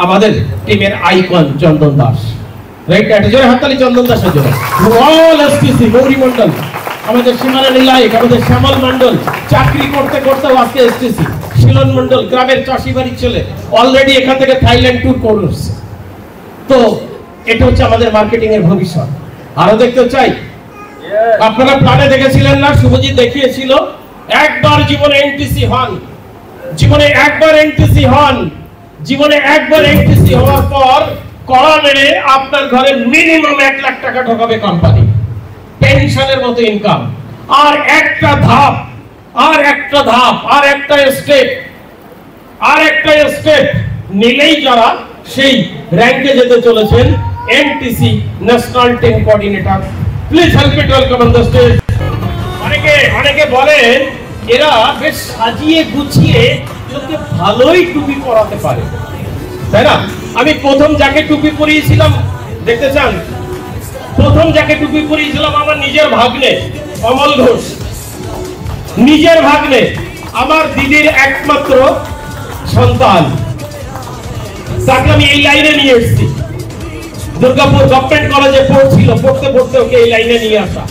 আমাদের টিমের আইকন চন্দন দাস, রাইট? একটা জোরে হাততালি চন্দন দাসের জন্য। অল এসটিসি গৌরী মন্ডল, আমাদের সীমারানী লাইক, আমাদের শ্যামল মন্ডল চাকরি করতে করতেও আজকে এসটিসি, শিলন মন্ডল গ্রামের চাষি বাড়ির ছেলে, অলরেডি এখান থেকে থাইল্যান্ড ট্যুর করছে। তো এটা হচ্ছে আমাদের মার্কেটিং এর ভবিষ্যৎ। আরো দেখতে চাই, আপনারা প্ল্যানে দেখেছিলেন না, শুভজিৎ দেখিয়েছিল, একবার জীবনে এনটিসি হন, জীবনে একবার এনটিসি হন, জীবনে একবার এনটিসি হওয়ার পর কড়া মেরে আপনার ঘরে মিনিমাম 1 লাখ টাকা ঢোকাবে কোম্পানি, পেনশনের মতো ইনকাম। আর একটা ধাপ, আর একটা ধাপ, আর একটা স্টেপ, আর একটা স্টেপ নিলেই যারা সেই র্যাঙ্কে যেতে চলেছেন, NTC national team coordinator. Please help me welcome on the stage. অনেকে বলেন এরা বেশ সাজিয়ে গুছিয়ে লোকে ভালোই টুপি পরাতে পারে, তাই না? আমি প্রথম যাকে টুপি পরিয়েছিলাম দেখতে চান? প্রথম যাকে টুপি পরিয়েছিলাম আমার নিজের ভাগ্নে অমল ঘোষ, নিজের ভাগ্নে, আমার দিদির একমাত্র সন্তান। তাকে আমি এই লাইনে নিয়ে এসেছি। দুর্গাপুর গভর্নমেন্ট কলেজে পড়ছিল, পড়তে পড়তে ওকে এই লাইনে নিয়ে আসা।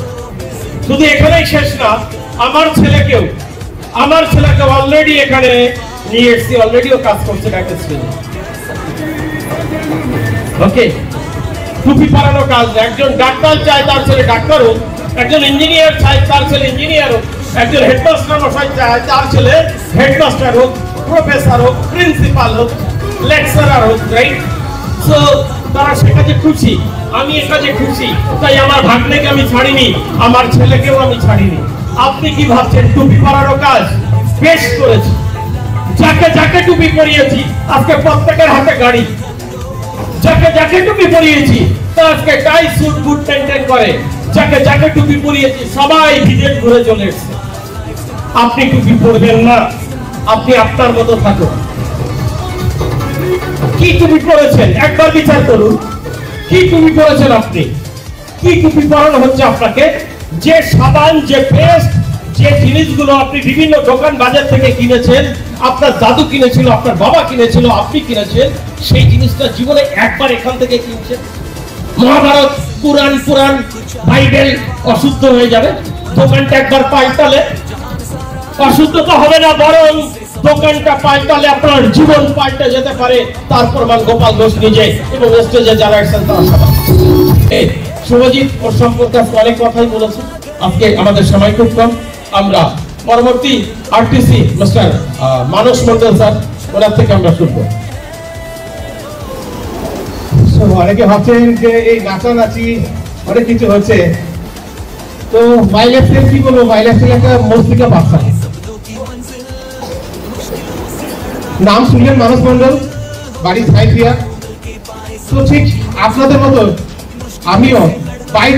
শুধু এখানেই শেষ না, আমার ছেলেকেও অলরেডি এখানে নিয়ে এসেছি, অলরেডিও কাজ করছে ডাক্তার স্কুলে। ওকে, টুপি পরানো কাজ না। একজন ডাক্তার চায় তার ছেলে ডাক্তার হোক, একজন ইঞ্জিনিয়ার চায় তার ছেলে ইঞ্জিনিয়ার হোক, একজন হেডমাস্টার মশাই চায় তার ছেলে হেডমাস্টার হোক, প্রফেসর হোক, প্রিন্সিপাল হোক, লেকচারার হোক, রাইট? সো তারা সে কাজে খুশি, আমি এ কাজে খুশি, তাই আমার ভাগ্নেকে আমি ছাড়িনি, আমার ছেলেকেও আমি ছাড়িনি। আপনি কি ভাবছেন টুপি পরানো কাজ বেশ করেছি? যাকে যাকে টুপি পরিয়েছি আজকে প্রত্যেকের হাতে গাড়ি, যাকে যাকে টুপি পরিয়েছি তার আজকে টাই স্যুট বুট মেইনটেইন করে, যাকে যাকে টুপি পরিয়েছি সবাই ভিজেট ঘুরে চলে এসেছে। আপনি টুপি পরবেন না, আপনি আপনার মতো থাকুন। কি টুপি পরেছেন একবার বিচার করুন, কি টুপি পরেছেন আপনি, কি টুপি পরানো হচ্ছে আপনাকে? যে সাবান, যে পেস্ট, যে জিনিসগুলো আপনি বিভিন্ন দোকান বাজার থেকে কিনেছেন, আপনার দাদু কিনেছিল, আপনার বাবা কিনেছিল, আপনি কিনেছেন, সেই জিনিসটা জীবনে একবার এখান থেকে কিনছেন। মহাভারত, কুরআন, বাইবেল অশুদ্ধ হয়ে যাবে, দোকানটা একবার পাল্টালে অশুদ্ধ তো হবে না, বরং দোকানটা পাল্টালে আপনার জীবন পাল্টে যেতে পারে। তার প্রমাণ গোপাল ঘোষ নিজে এবং স্টেজে যারা এসেছেন তারা সবাই। শুভজিৎ ওর সম্পর্কে অনেক কথাই বলেছে, আজকে আমাদের সময় খুব কম। আমরা পরবর্তী আরটিসি মিস্টার মানস মন্ডল স্যার, ওনার থেকে আমরা শুনবো। অনেকে ভাবছেন যে এই নাচানাচি অনেক কিছু হচ্ছে, তো মাই লাইফস্টাইল কি বলবো? মাই লাইফস্টাইল একটা মস্তিকা বাচ্চা। নাম শুনলেন মানস মন্ডল, বাড়ি সাইথিয়া। তো ঠিক আপনাদের মতো আমিও বাই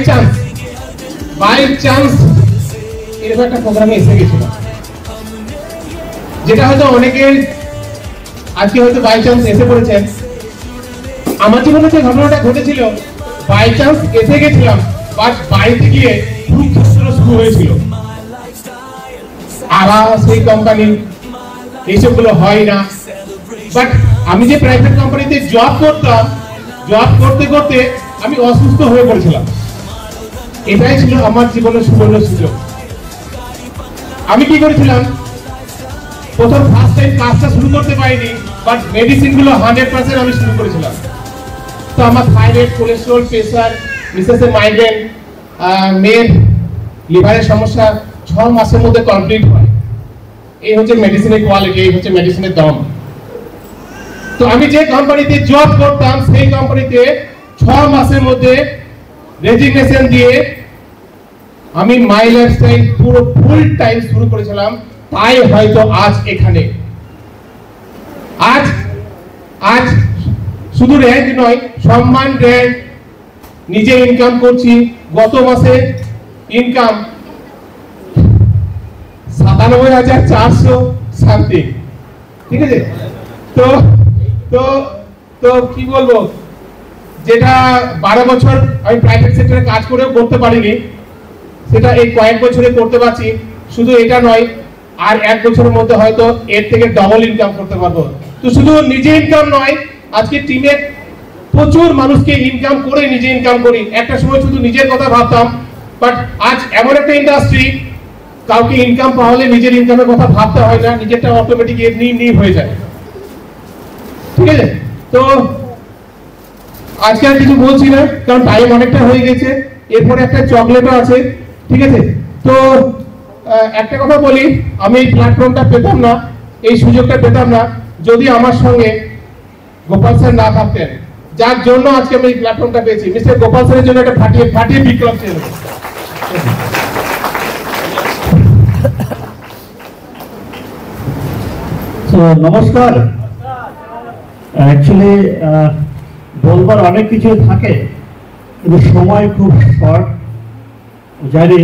চান্স এরকম একটা প্রোগ্রামে এসে গেছিলাম, যেটা হয়তো অনেকের আজকে হয়তো বাই চান্স এসে পড়েছেন। আমার জীবনে যে ঘটনাটা ঘটেছিল, বাই চান্স এসে গেছিলাম, বাট বাড়িতে গিয়ে কুরুক্ষেত্র শুরু হয়েছিল। আবার সেই কোম্পানি এইসবগুলো হয় না, বাট আমি যে প্রাইভেট কোম্পানিতে জব করতাম, জব করতে করতে আমি অসুস্থ হয়ে পড়েছিলাম। এটাই ছিল আমার জীবনের সুবর্ণ সুযোগ। আমি কি করেছিলাম, প্রথম ফার্স্ট টাইম কাজটা শুরু করতে পারিনি, বাট মেডিসিন গুলো 100% আমি শুরু করেছিলাম। তো আমার থাইরয়েড, কোলেস্টেরল, প্রেসার, মিসেসের মাইগ্রেন, মেয়ের লিভারের সমস্যা 6 মাসের মধ্যে কমপ্লিট হয়। এই হচ্ছে মেডিসিনের কোয়ালিটি, এই হচ্ছে মেডিসিনের দাম। তো আমি যে কোম্পানিতে জব করতাম, সেই কোম্পানিতে 6 মাসের মধ্যে রেজিগনেশন দিয়ে আমি মাই লাইফস্টাইল পুরো ফুল টাইম শুরু করেছিলাম। তাই হয়তো আজ এখানে, আজ শুধু র্যাঙ্ক নয়, সম্মান, র্যাঙ্ক, নিজে ইনকাম করছি। গত মাসে ইনকাম 97,400 সামথিং, ঠিক আছে? তো তো তো কি বলবো, যেটা 12 বছর আমি প্রাইভেট সেক্টরে কাজ করেও করতে পারিনি, সেটা এই কয়েক বছরে করতে পারছি। শুধু এটা নয়, আর 1 বছরের মধ্যে হয়তো এর থেকে ডবল ইনকাম করতে পারবো। তো শুধু নিজে ইনকাম নয়, আজকে টিমে প্রচুর মানুষকে ইনকাম করে নিজে ইনকাম করি। একটা সময় শুধু নিজের কথা ভাবতাম, বাট আজ এমন একটা ইন্ডাস্ট্রি, কাউকে ইনকাম পাওয়ালে নিজের ইনকামের কথা ভাবতে হয় না, নিজেরটা অটোমেটিক এমনি হয়ে যায়, ঠিক আছে? তো আজকে আর কিছু বলছি না, কারণ টাইম অনেকটা হয়ে গেছে। এরপরে একটা চকলেটও আছে, ঠিক আছে? তো একটা কথা বলি, আমি এই প্ল্যাটফর্মটা পেতাম না, এই সুযোগটা পেতাম না, যদি আমার সঙ্গে গোপাল স্যার না থাকতেন, যার জন্য আজকে আমি এই প্ল্যাটফর্মটা পেয়েছি। মিস্টার গোপাল স্যারের জন্য একটা ফাটিয়ে বিক্রম ছিল। নমস্কার। অ্যাকচুয়ালি বলবার অনেক কিছু থাকে, কিন্তু সময় খুব শর্ট। জানি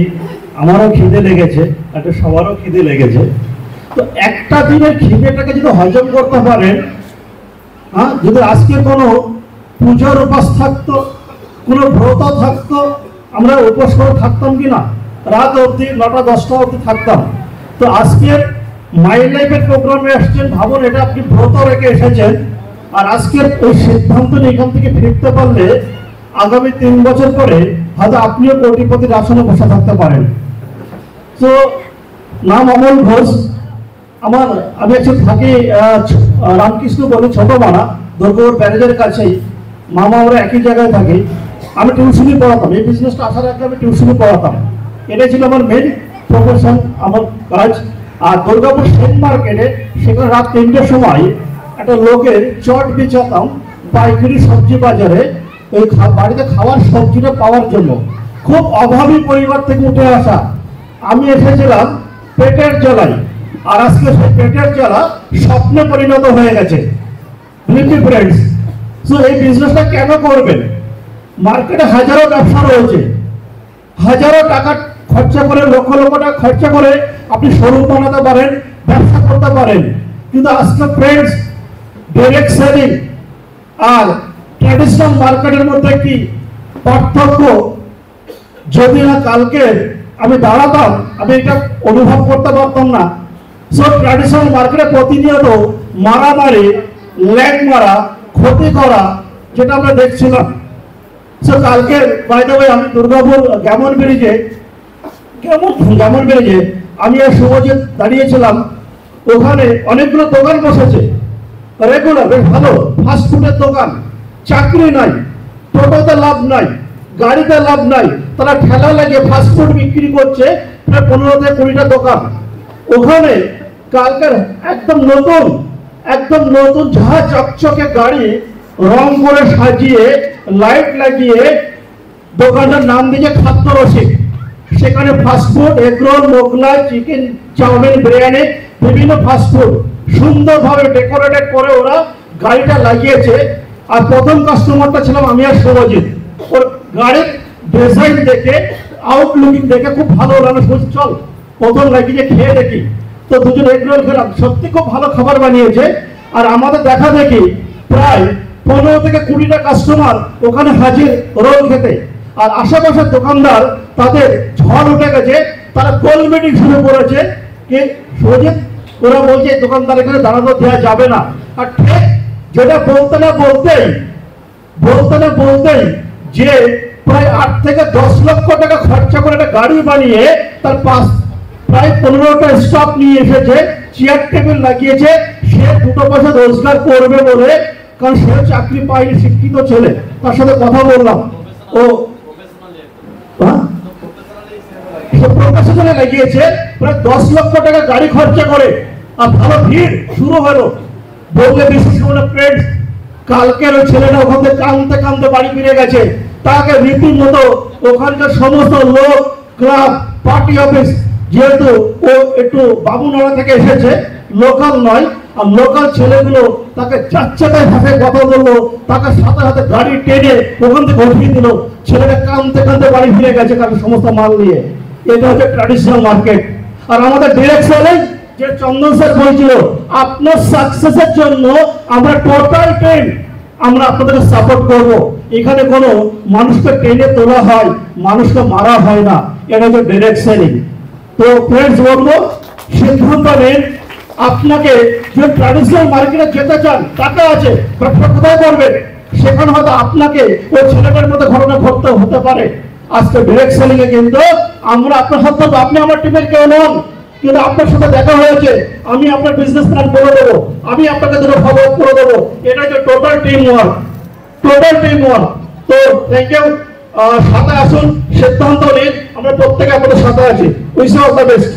আমারও খিদে লেগেছে, একটা সবারও খিদে লেগেছে। তো একটা দিনের খিদেটাকে যদি হজম করতে পারেন, হ্যাঁ, যদি আজকে কোনো পুজোর উপাস থাকতো, কোনো ব্রত থাকতো, আমরা উপোস করে থাকতাম কিনা, রাত অবধি 9টা 10টা অবধি থাকতাম। তো আজকের মাই লাইফের প্রোগ্রামে এসেছেন, ভাবুন এটা আপনি ব্রত রেখে এসেছেন, আর আজকের ওই সিদ্ধান্ত নিয়ে এখান থেকে ফিরতে পারলে আগামী 3 বছর পরে হয়তো আপনিও কোটিপতির আসনে বসে থাকতে পারেন। তো নাম অমল ঘোষ, আমি একসাথে থাকি রামকৃষ্ণ বলে ছোট মানা দুর্গাপুর ব্যারেজের কাছেই, মামা ওরা একই জায়গায় থাকি। আমি টিউশনি পড়াতাম, এই বিজনেসটা আসার আগে আমি টিউশনি পড়াতাম, এটাই ছিল আমার মেন প্রফেশন, আমার কাজ। আর দুর্গাপুর সেন মার্কেটে সেখানে রাত 3টের সময় একটা লোকের চট বিছাতাম পাইকারি সবজি বাজারে, ওই বাড়িতে খাওয়ার সবজিটা পাওয়ার জন্য। খুব অভাবী পরিবার থেকে উঠে আসা আমি এসেছিলাম পেটের জ্বালায়, আর আজকে সেই পেটের জ্বালা স্বপ্নে পরিণত হয়ে গেছে। ফ্রেন্ডস, সো এই বিজনেসটা কেন করবেন? মার্কেটে হাজারো ব্যবসা রয়েছে, হাজারো টাকা খরচা করে, লক্ষ লক্ষ টাকা খরচা করে আপনি শোরুম বানাতে পারেন, ব্যবসা করতে পারেন। কিন্তু আজকে ফ্রেন্ডস, ডাইরেক্ট সেলিং আর ট্র্যাডিশনাল মার্কেটের মধ্যে কি পার্থক্য? যদি না কালকে আমি দাঁড়াতাম আমি এটা অনুভব করতে পারতাম না। সো ট্র্যাডিশনাল মার্কেটে প্রতিনিয়ত মারামারি, ল্যাগ মারা, ক্ষতি করা, যেটা আমরা দেখছিলাম। সো কালকে বাই দ্য ওয়ে আমি দুর্গাপুর গ্যামন ব্রিজে আমি আর শুভজিৎ দাঁড়িয়েছিলাম, ওখানে অনেকগুলো দোকান বসেছে রেগুলার, বেশ ভালো ফাস্ট ফুডের দোকান। চাকরি নাই, টোটোতে লাভ নাই, গাড়িতে লাভ নাই, তারা ঠেলা লাগিয়ে ফাস্ট ফুড বিক্রি করছে, প্রায় 15 থেকে 20টা দোকান। ওখানে কালকের একদম নতুন ঝা চকচকে গাড়ি রং করে সাজিয়ে লাইট লাগিয়ে দোকানটার নাম দিয়েছে খাদ্য রসিক। সেখানে fast food, egg roll, Mughlai, chicken, chowmein, biryani, বিভিন্ন ফাস্টফুড সুন্দরভাবে ডেকোরেটেড করে ওরা গাড়িটা লাগিয়েছে। আর প্রথম কাস্টমারটা ছিলাম আমি আর শুভজিৎ। ওর গাড়ির ডিজাইন দেখে, আউটলুকিং দেখে খুব ভালো লাগে, চল প্রথম লাগিয়ে খেয়ে দেখি। তো দুজন এগরোল খেলাম, সত্যি খুব ভালো খাবার বানিয়েছে। আর আমাদের দেখা দেখি প্রায় 15 থেকে 20টা কাস্টমার ওখানে হাজির রোল খেতে। আর আশেপাশের দোকানদার তাদের ঝড় উঠে গেছে, তারা গোল মিটিং শুরু করেছে কি সুজিত, ওরা বলছে দোকানদার এখানে দাঁড়াতে দেওয়া যাবে না। আর ঠিক যেটা বলতে না বলতেই যে প্রায় 8 থেকে 10 লক্ষ টাকা খরচা করে একটা গাড়ি বানিয়ে তার প্রায় 15টা স্টাফ নিয়ে এসেছে, চেয়ার টেবিল লাগিয়েছে, সে 2 পয়সা রোজগার করবে বলে, কারণ সে চাকরি পায়নি, শিক্ষিত ছেলে। তার সাথে কথা বললাম, ও প্রফেশনালে লাগিয়েছে, প্রায় 10 লক্ষ টাকা গাড়ি খরচা করে। আর ভালো ভিড় শুরু হলো, বললে বিশেষ করে ফ্রেন্ডস, কালকের ওই ছেলেটা ওখান থেকে কাঁদতে বাড়ি ফিরে গেছে। তাকে রীতিমতো ওখানকার সমস্ত লোক, ক্লাব, পার্টি অফিস, যেহেতু ও একটু বাবুনাড়া থেকে এসেছে, লোকাল নয়, আর লোকাল ছেলেগুলো তাকে চাচ্চাতায় ভাষায় কথা বললো, তাকে সাথে সাথে গাড়ি টেনে ওখান থেকে উঠিয়ে দিল। ছেলেটা কাঁদতে বাড়ি ফিরে গেছে কারণ সমস্ত মাল নিয়ে। এটা হচ্ছে ট্র্যাডিশনাল মার্কেট। আর আমাদের ডিরেক্ট সেলিং, যে চন্দন স্যার বলছিল, আপনার সাকসেসের জন্য আমরা টোটাল টিম আমরা আপনাদেরকে সাপোর্ট করব। এখানে কোনো মানুষকে টেনে তোলা হয়, মানুষকে মারা হয় না, এটা হচ্ছে ডিরেক্ট সেলিং। তো ফ্রেন্ডস বলবো, সিদ্ধান্ত নিন। আপনাকে যে ট্র্যাডিশনাল মার্কেটে যেতে চান, টাকা আছে, ব্যবসা কোথায় করবেন, সেখানে হয়তো আপনাকে ওই ছেলেটার মধ্যে ঘটনা ঘটতে হতে পারে। আজকে ডিরেক্ট সেলিং এ কিন্তু আমরা আপনার সাথে, আপনি আমার টিমের কেউ নন, কিন্তু আপনার সাথে দেখা হয়েছে, আমি আপনার বিজনেস প্ল্যান করে দেবো, আমি আপনাকে দুটো ফলো আপ করে দেবো। এটা হচ্ছে টোটাল টিম ওয়ার্ক। তো থ্যাংক ইউ। সাথে আসুন, সিদ্ধান্ত নিন, আমরা প্রত্যেকে আমাদের সাথে আছি। Wish all the best.